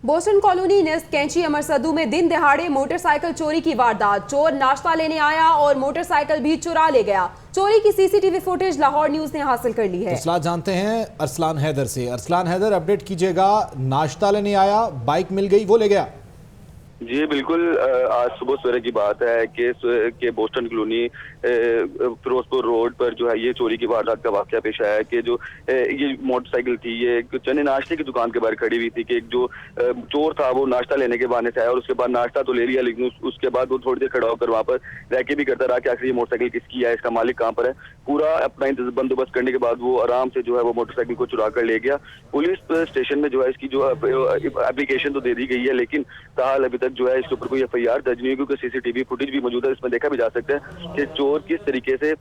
बोस्टन कॉलोनी नेस्ट कैंची अमरसदू में दिन दहाड़े मोटरसाइकिल चोरी की वारदात। चोर नाश्ता लेने आया और मोटरसाइकिल भी चुरा ले गया। चोरी की सीसीटीवी फुटेज लाहौर न्यूज ने हासिल कर ली है। तफसीलात जानते हैं अरसलान हैदर से। अरसलान हैदर, अपडेट कीजिएगा। नाश्ता लेने आया, बाइक मिल गई, वो ले गया? जी बिल्कुल, आज सुबह सवेरे की बात है कि बोस्टन कॉलोनी फिरोजपुर रोड पर जो है ये चोरी की वारदात का वाकया पेश आया है कि जो ये मोटरसाइकिल थी ये चने नाश्ते की दुकान के बाहर खड़ी हुई थी कि एक जो चोर था वो नाश्ता लेने के बहाने से आया और उसके बाद नाश्ता तो ले लिया, लेकिन उसके बाद वो थोड़ी देर खड़ा होकर वहाँ पर रैके भी करता रहा कि आखिर ये मोटरसाइकिल किसकी है, इसका मालिक कहाँ पर है। पूरा अपना बंदोबस्त करने के बाद वो आराम से जो है वो मोटरसाइकिल को चुरा कर ले गया। पुलिस स्टेशन में जो है इसकी जो एप्लीकेशन तो दे दी गई है, लेकिन ताहाल अभी तक जो है इसके ऊपर कोई एफआईआर दर्ज नहीं हुई क्योंकि सीसीटीवी फुटेज भी मौजूद है। इसमें देखा भी जा सकता है कि चोर किस तरीके से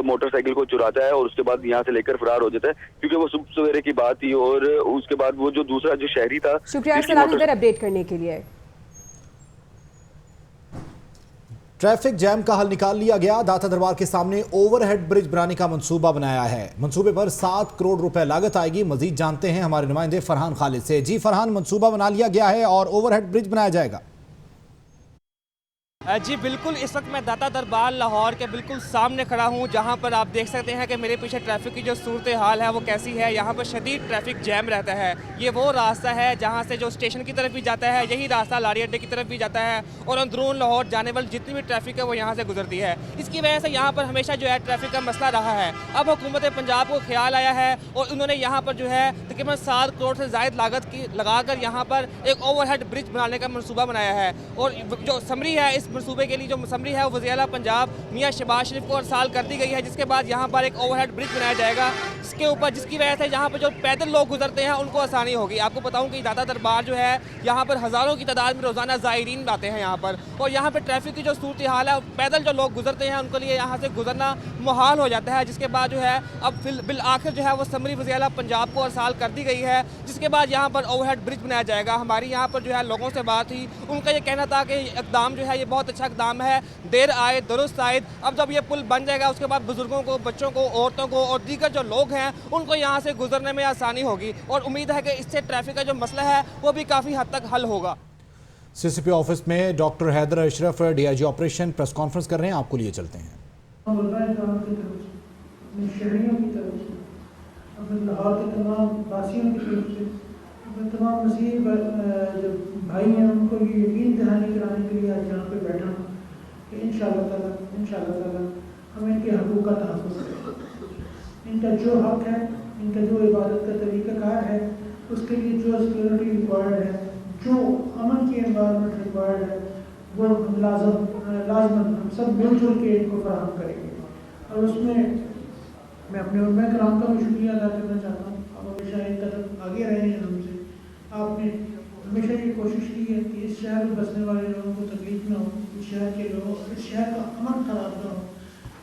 मोटरसाइकिल को चुराता है और उसके बाद यहाँ से लेकर फरार हो जाता है, क्योंकि वो सुबह सवेरे की बात थी और उसके बाद वो जो दूसरा जो शहरी था। शुक्रिया सलाम इधर अपडेट करने के लिए। ट्रैफिक जैम का हल निकाल लिया गया। दाता दरबार के सामने ओवरहेड ब्रिज बनाने का मंसूबा बनाया है। मंसूबे पर 7 करोड़ रुपए लागत आएगी। मजीद जानते हैं हमारे नुमाइंदे फरहान खालिद से। जी फरहान, मंसूबा बना लिया गया है और ओवरहेड ब्रिज बनाया जाएगा? जी बिल्कुल, इस वक्त मैं दाता दरबार लाहौर के बिल्कुल सामने खड़ा हूँ, जहाँ पर आप देख सकते हैं कि मेरे पीछे ट्रैफिक की जो सूरत हाल है वो कैसी है। यहाँ पर शदीद ट्रैफिक जैम रहता है। ये वो रास्ता है जहाँ से जो स्टेशन की तरफ भी जाता है, यही रास्ता लाड़ी अड्डे की तरफ भी जाता है और अंदरून लाहौर जाने वाली जितनी भी ट्रैफिक है वो यहाँ से गुजरती है। इसकी वजह से यहाँ पर हमेशा जो है ट्रैफिक का मसला रहा है। अब हुकूमत पंजाब को ख्याल आया है और उन्होंने यहाँ पर जो है तकरीबन 7 करोड़ से ज़ायद लागत की लगाकर यहाँ पर एक ओवरहेड ब्रिज बनाने का मनसूबा बनाया है। और जो समरी है इस मनसूबे के लिए, जो समरी है वो वज़ीर आला पंजाब मियां शहबाज शरीफ को अरसाल कर दी गई है, जिसके बाद यहाँ पर एक ओवरहेड ब्रिज बनाया जाएगा जिसके ऊपर, जिसकी वजह से यहाँ पर जो पैदल लोग गुजरते हैं उनको आसानी होगी। आपको बताऊँ कि दाता दरबार जो है यहाँ पर हज़ारों की तादाद में रोज़ाना ज़ायरीन आते हैं यहाँ पर, और यहाँ पर ट्रैफिक की जो सूरत हाल है, पैदल जो लोग गुजरते हैं उनके लिए यहाँ से गुजरना मुहाल हो जाता है। जिसके बाद जो है अब बिल आखिर जो है वो समरी वज़ीर आला पंजाब को अरसाल कर दी गई है, जिसके बाद यहाँ पर ओवरहेड ब्रिज बनाया जाएगा। हमारी यहाँ पर जो है लोगों से बात हुई, उनका ये कहना था कि इक़दाम जो है ये बहुत अच्छा इक़दाम है, देर आए दुरुस्त आए। अब जब ये पुल बन जाएगा उसके बाद बुजुर्गों को, बच्चों को, औरतों को और दीगर जो लोग हैं उनको यहाँ से गुजरने में आसानी होगी और उम्मीद है कि इससे ट्रैफिक का जो मसला है वो भी काफ़ी हद तक हल होगा। सीसीपी ऑफिस में doctor Haider Ashraf DIG operation press conference कर रहे हैं, आपको लिए चलते हैं। शहरियों की तरफ से, अपने लाहौर के तमाम वासियों की तरफ से तमाम मसीह जो भाई हैं उनको ये यकीन दहानी कराने के लिए आज यहाँ पे बैठा हूँ कि इंशाअल्लाह ताला हम इनके हकूक़ का तहफ़्फ़ुज़ करें। इनका जो हक़ है, इनका जो इबादत का तरीक़ाकार है, उसके लिए जो सिक्योरिटी रिक्वायर्ड है, जो अमन की एनवायरनमेंट रिक्वायर्ड है, वो लाजमन हम सब मिलजुल के इनको फराहम करेंगे। और उसमें मैं अपने उलमा कराम का भी शुक्रिया अदा करना चाहता हूँ। आप हमेशा एक कदम आगे रहे हैं हमसे। आपने हमेशा ये कोशिश की है कि इस शहर में बसने वाले लोगों को तकलीफ ना हो, इस शहर के लोगों, इस शहर का अमन खराब ना हो।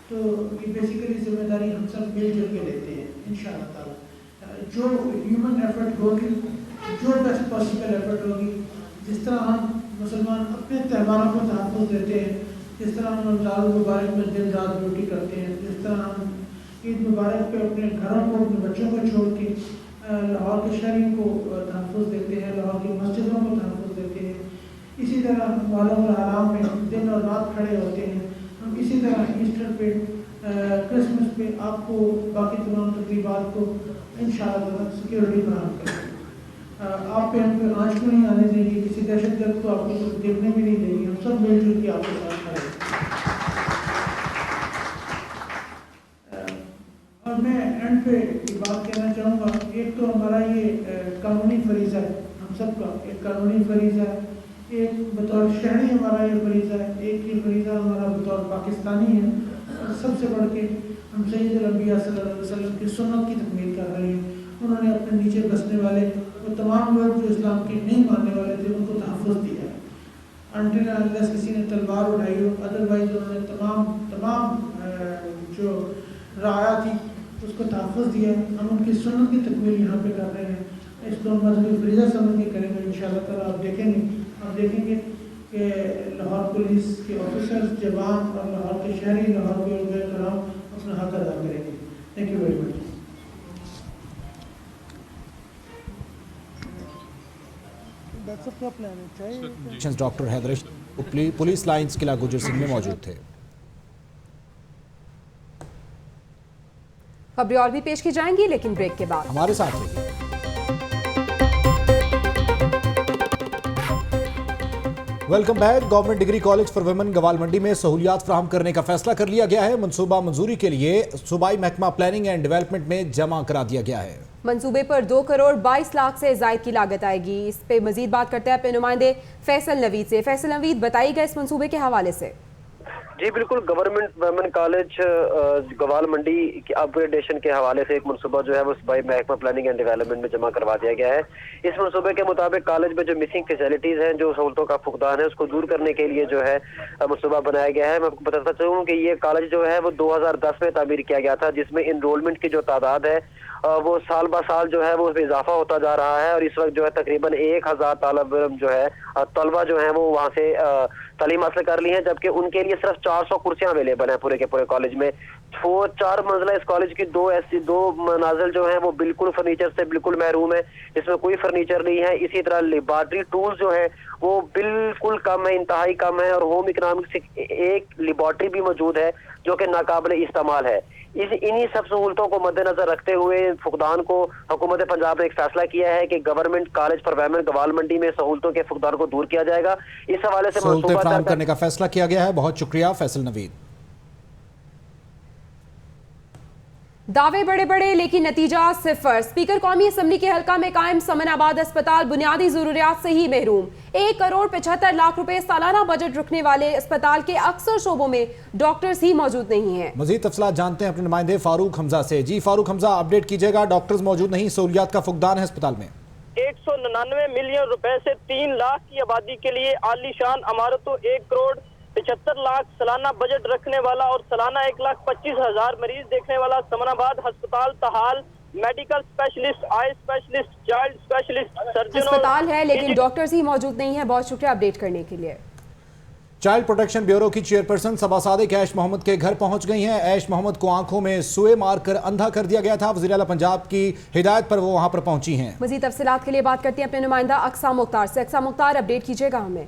तो ये बेसिकली जिम्मेदारी हम सब मिलजुल के लेते हैं इंशाअल्लाह ताला। जो ह्यूमन एफर्ट होगी, जो बेस्ट पॉसिबल एफर्ट होगी, जिस तरह हम मुसलमान अपने त्यौहारों को तहफ़्फ़ुज़ देते हैं, जिस तरह हम रमज़ान मुबारक में दिन रात ड्यूटी करते हैं, जिस तरह हम ईद मुबारक पे अपने घरों को, अपने बच्चों को छोड़ के लाहौर के शहरी को तहफ़्फ़ुज़ देते हैं, लाहौर की मस्जिदों को तहफ़्फ़ुज़ देते हैं, इसी तरह हम मालूम हराम में दिन और रात खड़े होते हैं। हम इसी तरह ईस्टर पे, क्रिसमस पे आपको, बाकी तमाम तकरीबात को इंशाअल्लाह सिक्योरिटी फराहम करेंगे। आप पे हम पे आँच को नहीं आने देंगे, किसी दहशतगर्द को आपको कुछ देखने भी नहीं देंगे। हम सब मिलजुल के आपके साथ खड़े। और मैं एंड पे ये बात कहना चाहूँगा, एक तो हमारा ये कानूनी फरीज़ा है, हम सब का एक कानूनी फरीज़ा है, एक बतौर शहरी हमारा ये फरीज़ा है, एक ये फरीज़ा हमारा बतौर पाकिस्तानी है। और सबसे बढ़ के हम सैयद अंबिया सल्लल्लाहु अलैहि वसल्लम की सुन्नत की तकमील कर रहे हैं। उन्होंने अपने नीचे बसने वाले वो तमाम लोग जो इस्लाम के नहीं मानने वाले थे, उनको तहफ़्फ़ुज़ दिया है। अनटिल अनलेस किसी ने तलवार उठाई हो, अदरवाइज उन्होंने तमाम जो राया थी उसको तहफ़्फ़ुज़ दिया है। हम उनकी सुन्नत की तकमील यहाँ पे कर रहे हैं। इसको हम मज़हबी फरीज़ा समझ के करेंगे इंशाअल्लाह ताला। आप देखेंगे कि लाहौर पुलिस के ऑफिसर्स, जवान और लाहौर के शहरी, लाहौर के उलमा कराम अपना हक़ अदा करेंगे। Thank you very much. Doctor Haider police lines Qila Gujar Singh में मौजूद थे। खबरें और भी पेश की जाएंगी, लेकिन ब्रेक के बाद हमारे साथ रहिए। Welcome back. Government degree college for women Gawalmandi में सहूलियात फराहम करने का फैसला कर लिया गया है। मंसूबा मंजूरी के लिए सूबाई महकमा प्लानिंग एंड डेवलपमेंट में जमा करा दिया गया है। मंसूबे पर 2 करोड़ 22 लाख से जायद की लागत आएगी। इस पे मजीद बात करते हैं अपने नुमाइंदे फैसल नवीद से। फैसल नवीद, बताइएगा इस मंसूबे के हवाले से। जी बिल्कुल, गवर्नमेंट वुमेन कॉलेज गवालमंडी की अपग्रेडेशन के हवाले से एक मनसूबा जो है वो सूबाई महकमा प्लानिंग एंड डेवलपमेंट में जमा करवा दिया गया है। इस मनसूबे के मुताबिक कॉलेज में जो मिसिंग फैसिलिटीज हैं, जो सहूलतों का फुकदान है, उसको दूर करने के लिए जो है मनसूबा बनाया गया है। मैं आपको बताता चलूँ कि ये कॉलेज जो है वो 2010 में तामीर किया गया था, जिसमें इनरोलमेंट की जो तादाद है वो साल ब साल जो है वो उसमें इजाफा होता जा रहा है। और इस वक्त जो है तकरीबन 1000 तालिब इल्म जो है तलबा जो है वो वहाँ से तालीम हासिल कर ली है, जबकि उनके लिए सिर्फ 400 कुर्सियां अवेलेबल हैं पूरे के पूरे कॉलेज में। वो 4 मंजिला इस कॉलेज की दो मनाजिल जो हैं वो बिल्कुल फर्नीचर से बिल्कुल महरूम है, इसमें कोई फर्नीचर नहीं है। इसी तरह लेबॉर्ट्री टूल्स जो है वो बिल्कुल कम है, इंतहाई कम है। और होम इकोनॉमिक्स एक लेबॉर्ट्री भी मौजूद है जो कि नाकाबिल इस्तेमाल है। इन्हीं सब सहूलतों को मद्देनजर रखते हुए फुकदान को हुकूमत पंजाब ने एक फैसला किया है कि government college for women Gawalmandi में सहूलतों के फुकदान को दूर किया जाएगा। इस हवाले से सहूलतें फराहम करने का फैसला किया गया है। बहुत शुक्रिया फैसल नवीद। दावे बड़े बड़े लेकिन नतीजा सिफर। स्पीकर कौमी असम्बली के हल्का में कायम समनाबाद अस्पताल बुनियादी जरूरियात से ही महरूम। 1 करोड़ 75 लाख रुपए सालाना बजट रखने वाले अस्पताल के अक्सर शोबों में डॉक्टर्स ही मौजूद नहीं है। मजीद तफसीलात जानते हैं अपने नुमाइंदे फारूक हमजा से। जी फारूक हमजा, अपडेट कीजिएगा। डॉक्टर्स मौजूद नहीं, सहूलियात का फुकदान है अस्पताल में। 199 मिलियन रुपए से 3 लाख की आबादी के लिए आलीशान इमारतों 1 करोड़ 75 लाख सालाना बजट रखने वाला और सालाना 1,25,000 मरीज देखने वाला समनाबाद अस्पताल तहाल medical specialist, eye specialist, child specialist, surgeon अस्पताल है लेकिन डॉक्टर्स ही मौजूद नहीं है। बहुत शुक्रिया अपडेट करने के लिए। चाइल्ड प्रोटेक्शन ब्यूरो की चेयरपर्सन सबा सादिक ऐश मोहम्मद के घर पहुंच गई हैं। ऐश मोहम्मद को आंखों में सुए मारकर अंधा कर दिया गया था। वज़ीर आला पंजाब की हिदायत पर वो वहां पर पहुंची हैं। मज़ीद तफसीलात के लिए बात करते हैं अपने नुमाइंदा अक्सा मुख्तार से। अक्सा मुख्तार, अपडेट कीजिएगा हमें।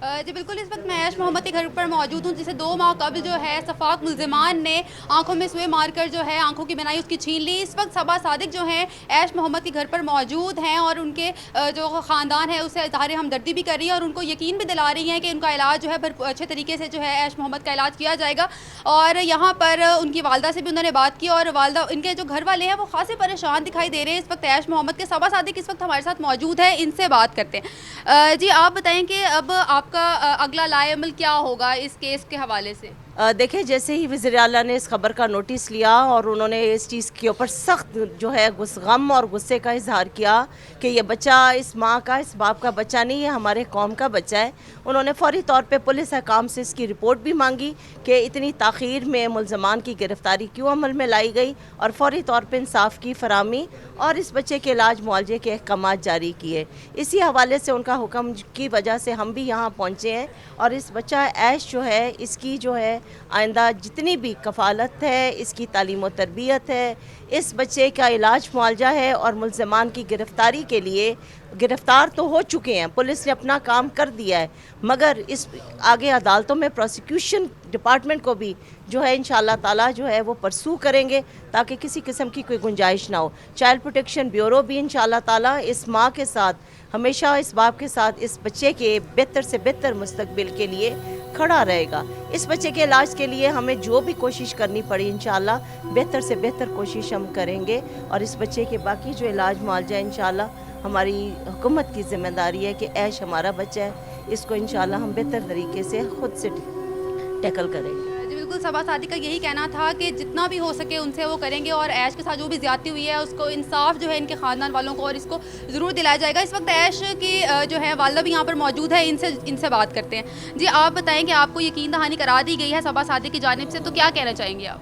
जी बिल्कुल, इस वक्त मैं ऐश मोहम्मद के घर पर मौजूद हूँ, जिसे 2 माह कबल जो है सफाक मुल्जिमान ने आंखों में सुई मारकर जो है आंखों की बनाई उसकी छीन ली। इस वक्त सबा सादिक जो हैं ऐश मोहम्मद के घर पर मौजूद हैं और उनके जो ख़ानदान है उससे इज़हार हमदर्दी भी कर रही है और उनको यकीन भी दिला रही हैं कि उनका इलाज जो है अच्छे तरीके से जो है ऐश मोहम्मद का इलाज किया जाएगा। और यहाँ पर उनकी वालदा से भी उन्होंने बात की और वालदा इनके जो घर वाले हैं वो खासे परेशान दिखाई दे रहे हैं। इस वक्त ऐश मोहम्मद के सबा सादिक इस वक्त हमारे साथ मौजूद है, इनसे बात करते हैं। जी आप बताएं कि अब आपका अगला लाएअमल क्या होगा इस केस के हवाले से? देखिए, जैसे ही वज़ीर आला ने इस खबर का नोटिस लिया और उन्होंने इस चीज़ के ऊपर सख्त जो है गम और गुस्से का इजहार किया कि ये बच्चा इस माँ का, इस बाप का बच्चा नहीं है, हमारे कौम का बच्चा है, उन्होंने फ़ौरी तौर पे पुलिस हकाम से इसकी रिपोर्ट भी मांगी कि इतनी ताख़ीर में मुल्ज़मान की गिरफ़्तारी क्यों अमल में लाई गई और फ़ौरी तौर पर इंसाफ की फरामी और इस बच्चे के इलाज मुआवजे के अहकाम जारी किए। इसी हवाले से उनका हुक्म की वजह से हम भी यहाँ पहुँचे हैं और इस बच्चा ऐश जो है इसकी जो है आइंदा जितनी भी कफ़ालत है, इसकी तालीम व तरबियत है, इस बच्चे का इलाज मुआवजा है और मुल्ज़मान की गिरफ़्तारी के लिए गिरफ़्तार तो हो चुके हैं, पुलिस ने अपना काम कर दिया है, मगर इस आगे अदालतों में प्रोसिक्यूशन डिपार्टमेंट को भी जो है इंशाअल्लाह ताला जो है वो परसू करेंगे ताकि किसी किस्म की कोई गुंजाइश ना हो। चाइल्ड प्रोटेक्शन ब्यूरो भी इंशाअल्लाह ताला इस माँ के साथ, हमेशा इस बाप के साथ, इस बच्चे के बेहतर से बेहतर मुस्तकबिल के लिए खड़ा रहेगा। इस बच्चे के इलाज के लिए हमें जो भी कोशिश करनी पड़ी इंशाअल्लाह बेहतर से बेहतर कोशिश हम करेंगे और इस बच्चे के बाकी जो इलाज मुआवजा इंशाअल्लाह हमारी हुकूमत की ज़िम्मेदारी है कि ऐश हमारा बच्चा है, इसको इंशाअल्लाह हम बेहतर तरीके से ख़ुद से टैकल करेंगे। बिल्कुल, सबा सादिक का यही कहना था कि जितना भी हो सके उनसे वो करेंगे और ऐश के साथ जो भी ज़्यादती हुई है उसको इंसाफ जो है इनके ख़ानदान वालों को और इसको ज़रूर दिलाया जाएगा। इस वक्त ऐश की जो है वालदा भी यहाँ पर मौजूद है, इनसे बात करते हैं। जी आप बताएं कि आपको यकीन दहानी करा दी गई है सबा सादिक की जानिब से, तो क्या कहना चाहेंगे आप?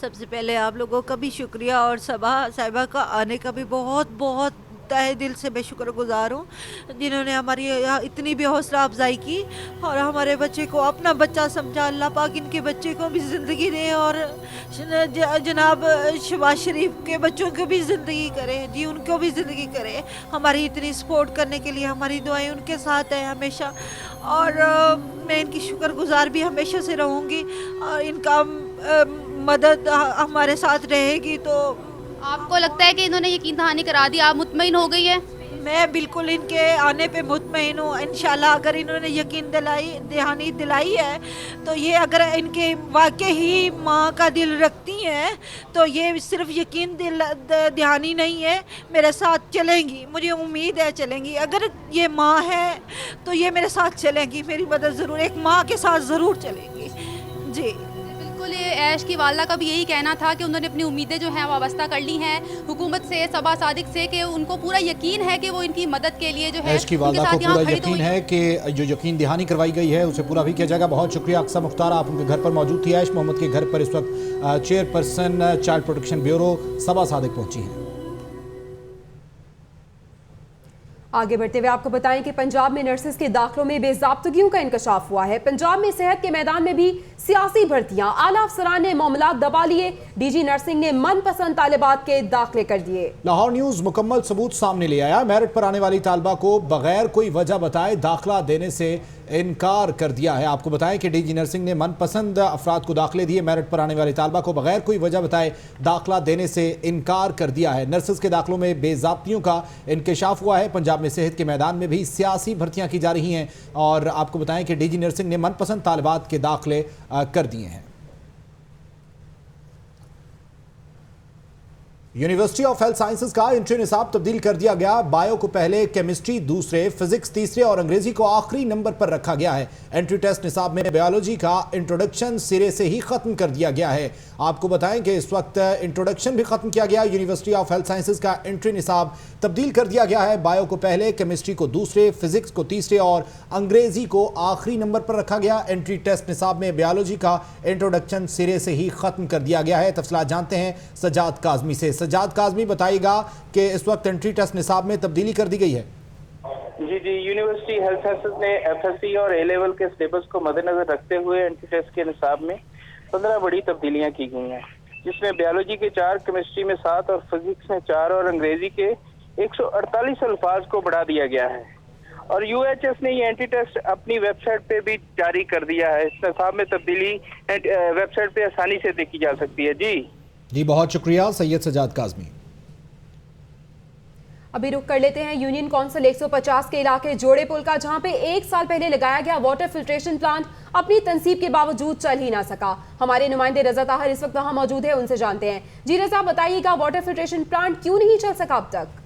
सबसे पहले आप लोगों का भी शुक्रिया और सबा साहिबा का आने का भी बहुत बहुत तहे दिल से मैं शुक्रगुजार हूँ, जिन्होंने हमारी इतनी भी हौसला अफजाई की और हमारे बच्चे को अपना बच्चा समझा। अल्लाह पाक इनके बच्चे को भी ज़िंदगी दे और जनाब शहबाज शरीफ के बच्चों को भी ज़िंदगी करे, जी उनको भी ज़िंदगी करे। हमारी इतनी सपोर्ट करने के लिए हमारी दुआएं उनके साथ हैं हमेशा और मैं इनकी शुक्रगुजार भी हमेशा से रहूँगी और इनका मदद हमारे साथ रहेगी। तो आपको लगता है कि इन्होंने यकीन दहानी करा दी, आप मुतमईन हो गई है? मैं बिल्कुल इनके आने पे मुतमईन हूँ। इंशाल्लाह अगर इन्होंने यकीन दहानी दिलाई है तो ये अगर इनके वाकई ही माँ का दिल रखती हैं तो ये सिर्फ यकीन दहानी नहीं है, मेरे साथ चलेंगी, मुझे उम्मीद है चलेंगी। अगर ये माँ है तो ये मेरे साथ चलेंगी, मेरी मदद ज़रूर, एक माँ के साथ ज़रूर चलेंगी। जी बिल्कुल, ऐश की वालदा का भी यही कहना था कि उन्होंने अपनी उम्मीदें जो हैं वाबस्ता कर ली हैं हुकूमत से, सबा सादिक से, कि उनको पूरा यकीन है कि वो इनकी मदद के लिए जो है ऐश की वालदा को पूरा यकीन है कि जो यकीन दहानी करवाई गई है उसे पूरा भी किया जाएगा। बहुत शुक्रिया अक्सर मुख्तार, आप उनके घर पर मौजूद थी। ऐश मोहम्मद के घर पर इस वक्त चेयरपर्सन चाइल्ड प्रोटेक्शन ब्यूरो सबा सादिक पहुंची हैं। आगे बढ़ते हुए आपको बताएं कि पंजाब में नर्सेस के दाखिलों में बेज़ाब्तगियों का इंकशाफ हुआ है। पंजाब में सेहत के मैदान में भी सियासी भर्तियां, आला अफसरान ने मामलात दबा लिए, डीजी नर्सिंग ने मनपसंद तालिबात के दाखिले कर दिए। लाहौर न्यूज मुकम्मल सबूत सामने ले आया। मेरिट पर आने वाली तालिबा को बगैर कोई वजह बताए दाखिला देने से इनकार कर दिया है। आपको बताएं कि डीजी नर्सिंग ने मनपसंद अफराद को दाखिले दिए। मेरिट पर आने वाली तालिबा को बगैर कोई वजह बताए दाखिला देने से इनकार कर दिया है। नर्सेस के दाखिलों में बेज़ाब्तियों का इंकशाफ हुआ है। पंजाब में सेहत के मैदान में भी सियासी भर्तियां की जा रही हैं और आपको बताएं कि डीजी नर्सिंग ने मनपसंद तालिबात के दाखिले कर दिए हैं। यूनिवर्सिटी ऑफ हेल्थ साइंसेज का एंट्री निसाब तब्दील कर दिया गया। बायो को पहले, केमिस्ट्री दूसरे, फिजिक्स तीसरे और अंग्रेजी को आखिरी नंबर पर रखा गया है। एंट्री टेस्ट निसाब में बायोलॉजी का इंट्रोडक्शन सिरे से ही खत्म कर दिया गया है। आपको बताएं कि इस वक्त इंट्रोडक्शन भी खत्म किया गया। यूनिवर्सिटी ऑफ हेल्थ साइंसेज का एंट्री निसाब तब्दील कर दिया गया है। बायो को पहले, केमिस्ट्री को दूसरे, फिजिक्स को तीसरे और अंग्रेजी को आखिरी नंबर पर रखा गया। एंट्री टेस्ट निसाब में बायोलॉजी का इंट्रोडक्शन सिरे से ही खत्म कर दिया गया है। तफसीलात जानते हैं सज्जाद काज़मी से। सज्जाद काज़मी, बताइएगा कि इस वक्त एंट्री टेस्ट निसाब में तब्दीली कर दी गई है। जी, यूनिवर्सिटी हेल्थ साइंसेज ने एफएससी और ए लेवल के सिलेबस को मद्देनजर रखते हुए एंट्री टेस्ट के निसाब में 15 बड़ी तब्दीलियां की गई हैं, जिसमें बायोलॉजी के 4, केमिस्ट्री में 7 और फिजिक्स में 4 और अंग्रेजी के 148 अल्फाज को बढ़ा दिया गया है। और UHS ने ये एंटी टेस्ट अपनी वेबसाइट पे भी जारी कर दिया है। इस निसाब में तब्दीली वेबसाइट पे आसानी से देखी जा सकती है। जी बहुत शुक्रिया सैयद सजाद काज़मी। अभी रुक कर लेते हैं यूनियन काउंसिल 150 के इलाके जोड़े पुल का, जहां पे 1 साल पहले लगाया गया वाटर फिल्ट्रेशन प्लांट अपनी तनसीब के बावजूद चल ही ना सका। हमारे नुमाइंदे रजा ताहिर इस वक्त वहां मौजूद है, उनसे जानते हैं। जी रजा, बताइएगा वाटर फिल्ट्रेशन प्लांट क्यों नहीं चल सका अब तक?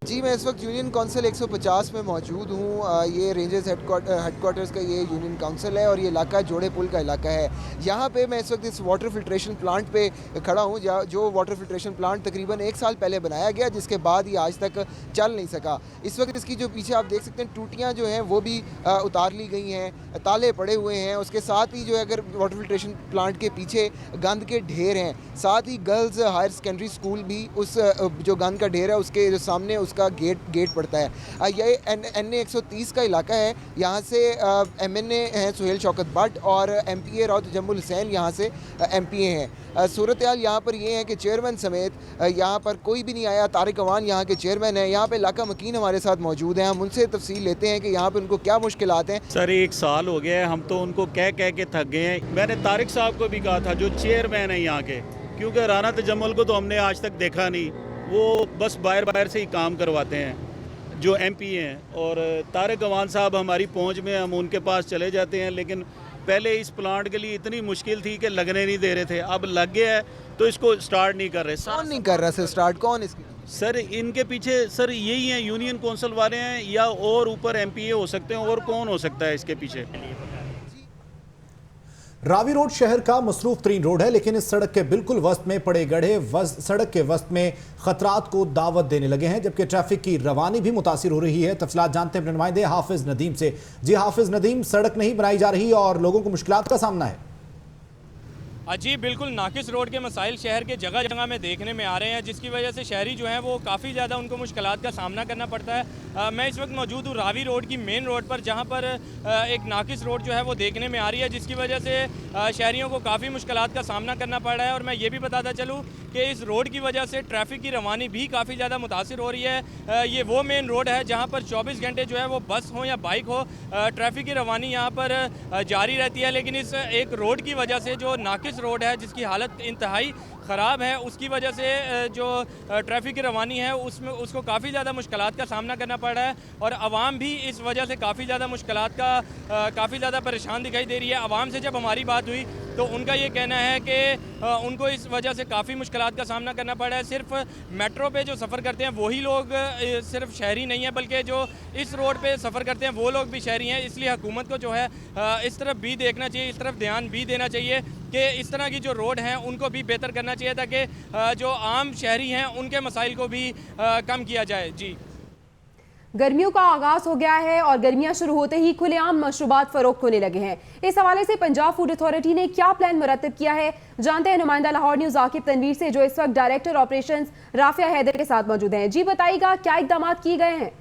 जी मैं इस वक्त यूनियन काउंसिल 150 में मौजूद हूँ। ये रेंजर्स हेडक्वार्टर्स का ये यूनियन काउंसिल है और ये इलाका जोड़े पुल का इलाका है। यहाँ पे मैं इस वक्त इस वाटर फिल्ट्रेशन प्लांट पे खड़ा हूँ, जो वाटर फिल्ट्रेशन प्लांट तकरीबन 1 साल पहले बनाया गया, जिसके बाद ये आज तक चल नहीं सका। इस वक्त इसकी जो पीछे आप देख सकते हैं टूटियाँ जो हैं वो भी उतार ली गई हैं, ताले पड़े हुए हैं। उसके साथ ही जो है अगर वाटर फिल्ट्रेशन प्लांट के पीछे गंद के ढेर हैं, साथ ही गर्ल्स हायर सेकेंडरी स्कूल भी उस जो गंद का ढेर है उसके जो सामने का गेट पड़ता है। ये NA 130 का इलाका है। यहाँ से MNA हैं सुहेल शौकत भट्ट और MPA राव तजम्मुल हुसैन यहाँ से MPA हैं। सूरत हाल यहाँ पर ये है कि चेयरमैन समेत यहाँ पर कोई भी नहीं आया। तारिक अवान यहाँ के चेयरमैन हैं। यहाँ पे इलाका मकीन हमारे साथ मौजूद हैं, हम उनसे तफसील लेते हैं कि यहाँ पर उनको क्या मुश्किलात हैं। सर 1 साल हो गया है, हम तो उनको कह के थक गए हैं। मैंने तारिक साहब को भी कहा था जो चेयरमैन है यहाँ के, क्योंकि राना तजम्मुल को तो हमने आज तक देखा नहीं, वो बस बाहर से ही काम करवाते हैं जो MP हैं। और तारिक अवान साहब हमारी पहुंच में, हम उनके पास चले जाते हैं, लेकिन पहले इस प्लांट के लिए इतनी मुश्किल थी कि लगने नहीं दे रहे थे। अब लग गया है तो इसको स्टार्ट नहीं कर रहे। कौन नहीं कर रहा सर स्टार्ट? कौन इसकी? सर इनके पीछे सर यही हैं, यूनियन काउंसिल वाले हैं या और ऊपर MPA हो सकते हैं, और कौन हो सकता है इसके पीछे? रावी रोड शहर का मसरूफ तरीन रोड है, लेकिन इस सड़क के बिल्कुल वस्त में पड़े गड्ढे सड़क के वस्त में खतरात को दावत देने लगे हैं, जबकि ट्रैफिक की रवानी भी मुतासिर हो रही है। तफसीलात जानते हैं अपने नुमाइंदे हाफिज नदीम से। जी हाफिज नदीम, सड़क नहीं बनाई जा रही और लोगों को मुश्किलात का सामना है। जी बिल्कुल, नाकिस रोड के मसाइल शहर के जगह जगह में देखने में आ रहे हैं, जिसकी वजह से शहरी जो हैं वो काफ़ी ज़्यादा उनको मुश्किलात का सामना करना पड़ता है। मैं इस वक्त मौजूद हूँ रावी रोड की मेन रोड पर, जहाँ पर एक नाकिस रोड जो है वो देखने में आ रही है, जिसकी वजह से शहरियों को काफ़ी मुश्किलात का सामना करना पड़ रहा है। और मैं ये भी बताता चलूँ कि इस रोड की वजह से ट्रैफिक की रवानी भी काफ़ी ज़्यादा मुतासिर हो रही है। ये वो मेन रोड है जहाँ पर 24 घंटे जो है वो बस हो या बाइक हो, ट्रैफिक की रवानी यहाँ पर जारी रहती है। लेकिन इस एक रोड की वजह से जो नाकिस रोड है जिसकी हालत इंतहाई ख़राब है, उसकी वजह से जो ट्रैफिक की रवानी है उसमें उसको काफ़ी ज़्यादा मुश्किलात का सामना करना पड़ रहा है। और आवाम भी इस वजह से काफ़ी ज़्यादा मुश्किलात का काफ़ी ज़्यादा परेशान दिखाई दे रही है। आवाम से जब हमारी बात हुई तो उनका ये कहना है कि उनको इस वजह से काफ़ी मुश्किलात का सामना करना पड़ रहा है। सिर्फ मेट्रो पे जो सफ़र करते हैं वही लोग सिर्फ शहरी नहीं है, बल्कि जो इस रोड पे सफ़र करते हैं वो लोग भी शहरी हैं। इसलिए हुकूमत को जो है इस तरफ भी देखना चाहिए, इस तरफ ध्यान भी देना चाहिए कि इस तरह की जो रोड हैं उनको भी बेहतर करना चाहिए, ताकि जो आम शहरी हैं उनके मसाइल को भी कम किया जाए। जी, गर्मियों का आगाज हो गया है और गर्मियां शुरू होते ही खुलेआम मशरूबात फरोख्त होने लगे हैं। इस हवाले से पंजाब फूड अथॉरिटी ने क्या प्लान मुरतब किया है, जानते हैं नुमाइंदा लाहौर न्यूज़ आकिब तनवीर से, जो इस वक्त डायरेक्टर ऑपरेशंस राफिया हैदर के साथ मौजूद हैं। जी बताइएगा क्या इकदाम किए गए हैं?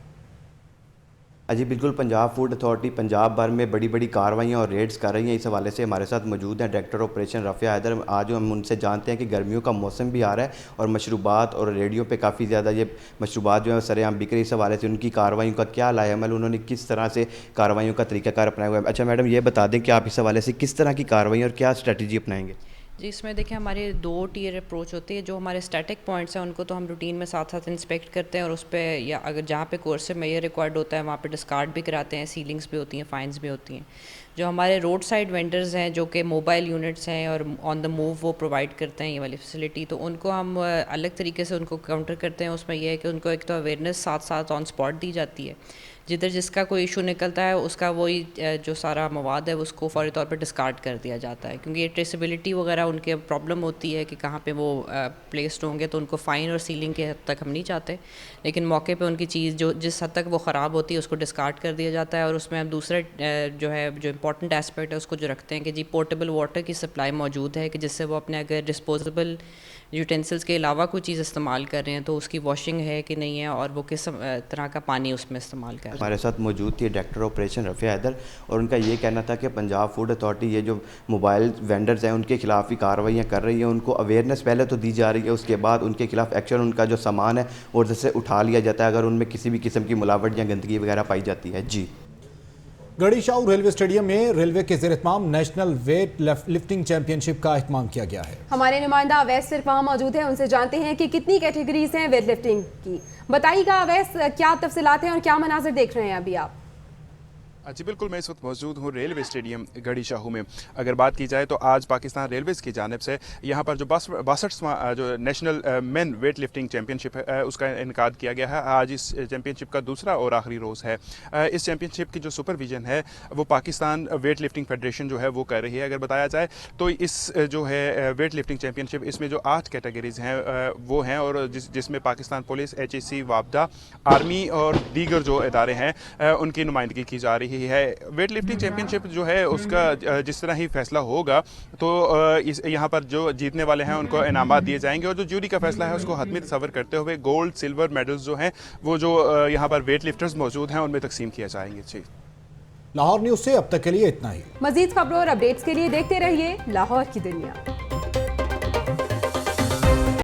जी बिल्कुल, पंजाब फूड अथॉरिटी पंजाब भर में बड़ी बड़ी कार्रवाइयाँ और रेड्स कर रही हैं। इस हवाले से हमारे साथ मौजूद हैं डायरेक्टर ऑपरेशन राफिया हैदर। आज हम उनसे जानते हैं कि गर्मियों का मौसम भी आ रहा है और मशरूबात और रेडियो पे काफ़ी ज़्यादा ये मशरूबात जो है सरेआम बिक रही। इस हवाले से उनकी कार्रवाइयों का क्या लाएअमल, उन्होंने किस तरह से कार्रवाइयों का तरीकाकार अपनाया हुआ है। अच्छा मैडम, ये बता दें कि आप इस हवाले से किस तरह की कार्रवाई और क्या स्ट्रेटजी अपनाएंगे? जी, इसमें देखिए हमारे 2 टियर अप्रोच होती है। जो हमारे स्टैटिक पॉइंट्स हैं उनको तो हम रूटीन में साथ साथ इंस्पेक्ट करते हैं और उस पर या अगर जहाँ पे कोर्स से मेजर रिक्वायर्ड होता है वहाँ पे डिस्कार्ड भी कराते हैं, सीलिंग्स भी होती हैं, फाइन्स भी होती हैं। जो हमारे रोड साइड वेंडर्स हैं जो कि मोबाइल यूनिट्स हैं और ऑन द मूव वो प्रोवाइड करते हैं ये वाली फैसिलिटी, तो उनको हम अलग तरीके से उनको काउंटर करते हैं। उसमें यह है कि उनको एक तो अवेयरनेस साथ साथ ऑन स्पॉट दी जाती है, जिधर जिसका कोई इशू निकलता है उसका वही जो सारा मवाद है उसको फौरी तौर पर डिस्कार्ड कर दिया जाता है, क्योंकि ये ट्रेसेबिलिटी वगैरह उनके प्रॉब्लम होती है कि कहाँ पे वो प्लेस्ड होंगे, तो उनको फ़ाइन और सीलिंग के हद तक हम नहीं चाहते। लेकिन मौके पे उनकी चीज़ जो जिस हद तक वो ख़राब होती है उसको डिस्कार्ड कर दिया जाता है। और उसमें हम दूसरा जो है जो इंपॉर्टेंट एस्पेक्ट है उसको जो रखते हैं कि जी पोर्टेबल वाटर की सप्लाई मौजूद है, कि जिससे वो अपने अगर डिस्पोजेबल यूटेंसिल्स के अलावा कोई चीज़ इस्तेमाल कर रहे हैं तो उसकी वॉशिंग है कि नहीं है और वो किस तरह का पानी उसमें इस्तेमाल कर रहे हैं। हमारे साथ मौजूद थी डायरेक्टर ऑपरेशन रफ़िया हैदर और उनका ये कहना था कि पंजाब फूड अथॉरिटी ये जो मोबाइल वेंडर्स हैं उनके खिलाफ ही कार्रवाइयाँ कर रही हैं, उनको अवेयरनेस पहले तो दी जा रही है, उसके बाद उनके खिलाफ एक्शन, उनका जो सामान है और जैसे उठा लिया जाता है अगर उनमें किसी भी किस्म की मिलावट या गंदगी वगैरह पाई जाती है। जी गढ़ी शाहू रेलवे स्टेडियम में रेलवे के ज़ेर-ए-इत्माम नेशनल वेट लिफ्टिंग चैंपियनशिप का इत्माम किया गया है। हमारे नुमाइंदा अवैस सिर्फ वहाँ मौजूद है, उनसे जानते हैं कि कितनी कैटेगरीज हैं वेट लिफ्टिंग की। बताइएगा अवैस, क्या तफसीलात हैं और क्या मनाजिर देख रहे हैं अभी आप? जी बिल्कुल, मैं इस वक्त मौजूद हूँ रेलवे स्टेडियम गढ़ी शाहू में। अगर बात की जाए तो आज पाकिस्तान रेलवेज़ की जानिब से यहाँ पर जो 62वां जो national main weight lifting championship है उसका इनकाद किया गया है। आज इस चैम्पियनशिप का दूसरा और आखिरी रोज़ है। इस चैम्पियनशिप की जो सुपरविजन है वो पाकिस्तान वेट लिफ्टिंग फेडरेशन जो है वो कर रही है। अगर बताया जाए तो इस जो है वेट लिफ्टिंग चैम्पियनशिप इसमें जो 8 कैटेगरीज हैं वो हैं और जिसमें पाकिस्तान पुलिस, HSC, वापदा, आर्मी और दीगर जो इदारे हैं उनकी नुमाइंदगी की जा रही है। वेट लिफ्टिंग चैंपियनशिप जो है उसका जिस तरह ही फैसला होगा तो यहाँ पर जो जीतने वाले हैं उनको इनामात दिए जाएंगे और जो ज्यूरी का फैसला है उसको हतमी तस्वर करते हुए गोल्ड, सिल्वर मेडल्स जो हैं वो जो यहाँ पर वेट लिफ्टर्स मौजूद हैं उनमें तकसीम किया जाएंगे। जी लाहौर न्यूज़ से अब तक के लिए इतना ही। मजीद खबरों और अपडेट्स के लिए देखते रहिए लाहौर की दुनिया।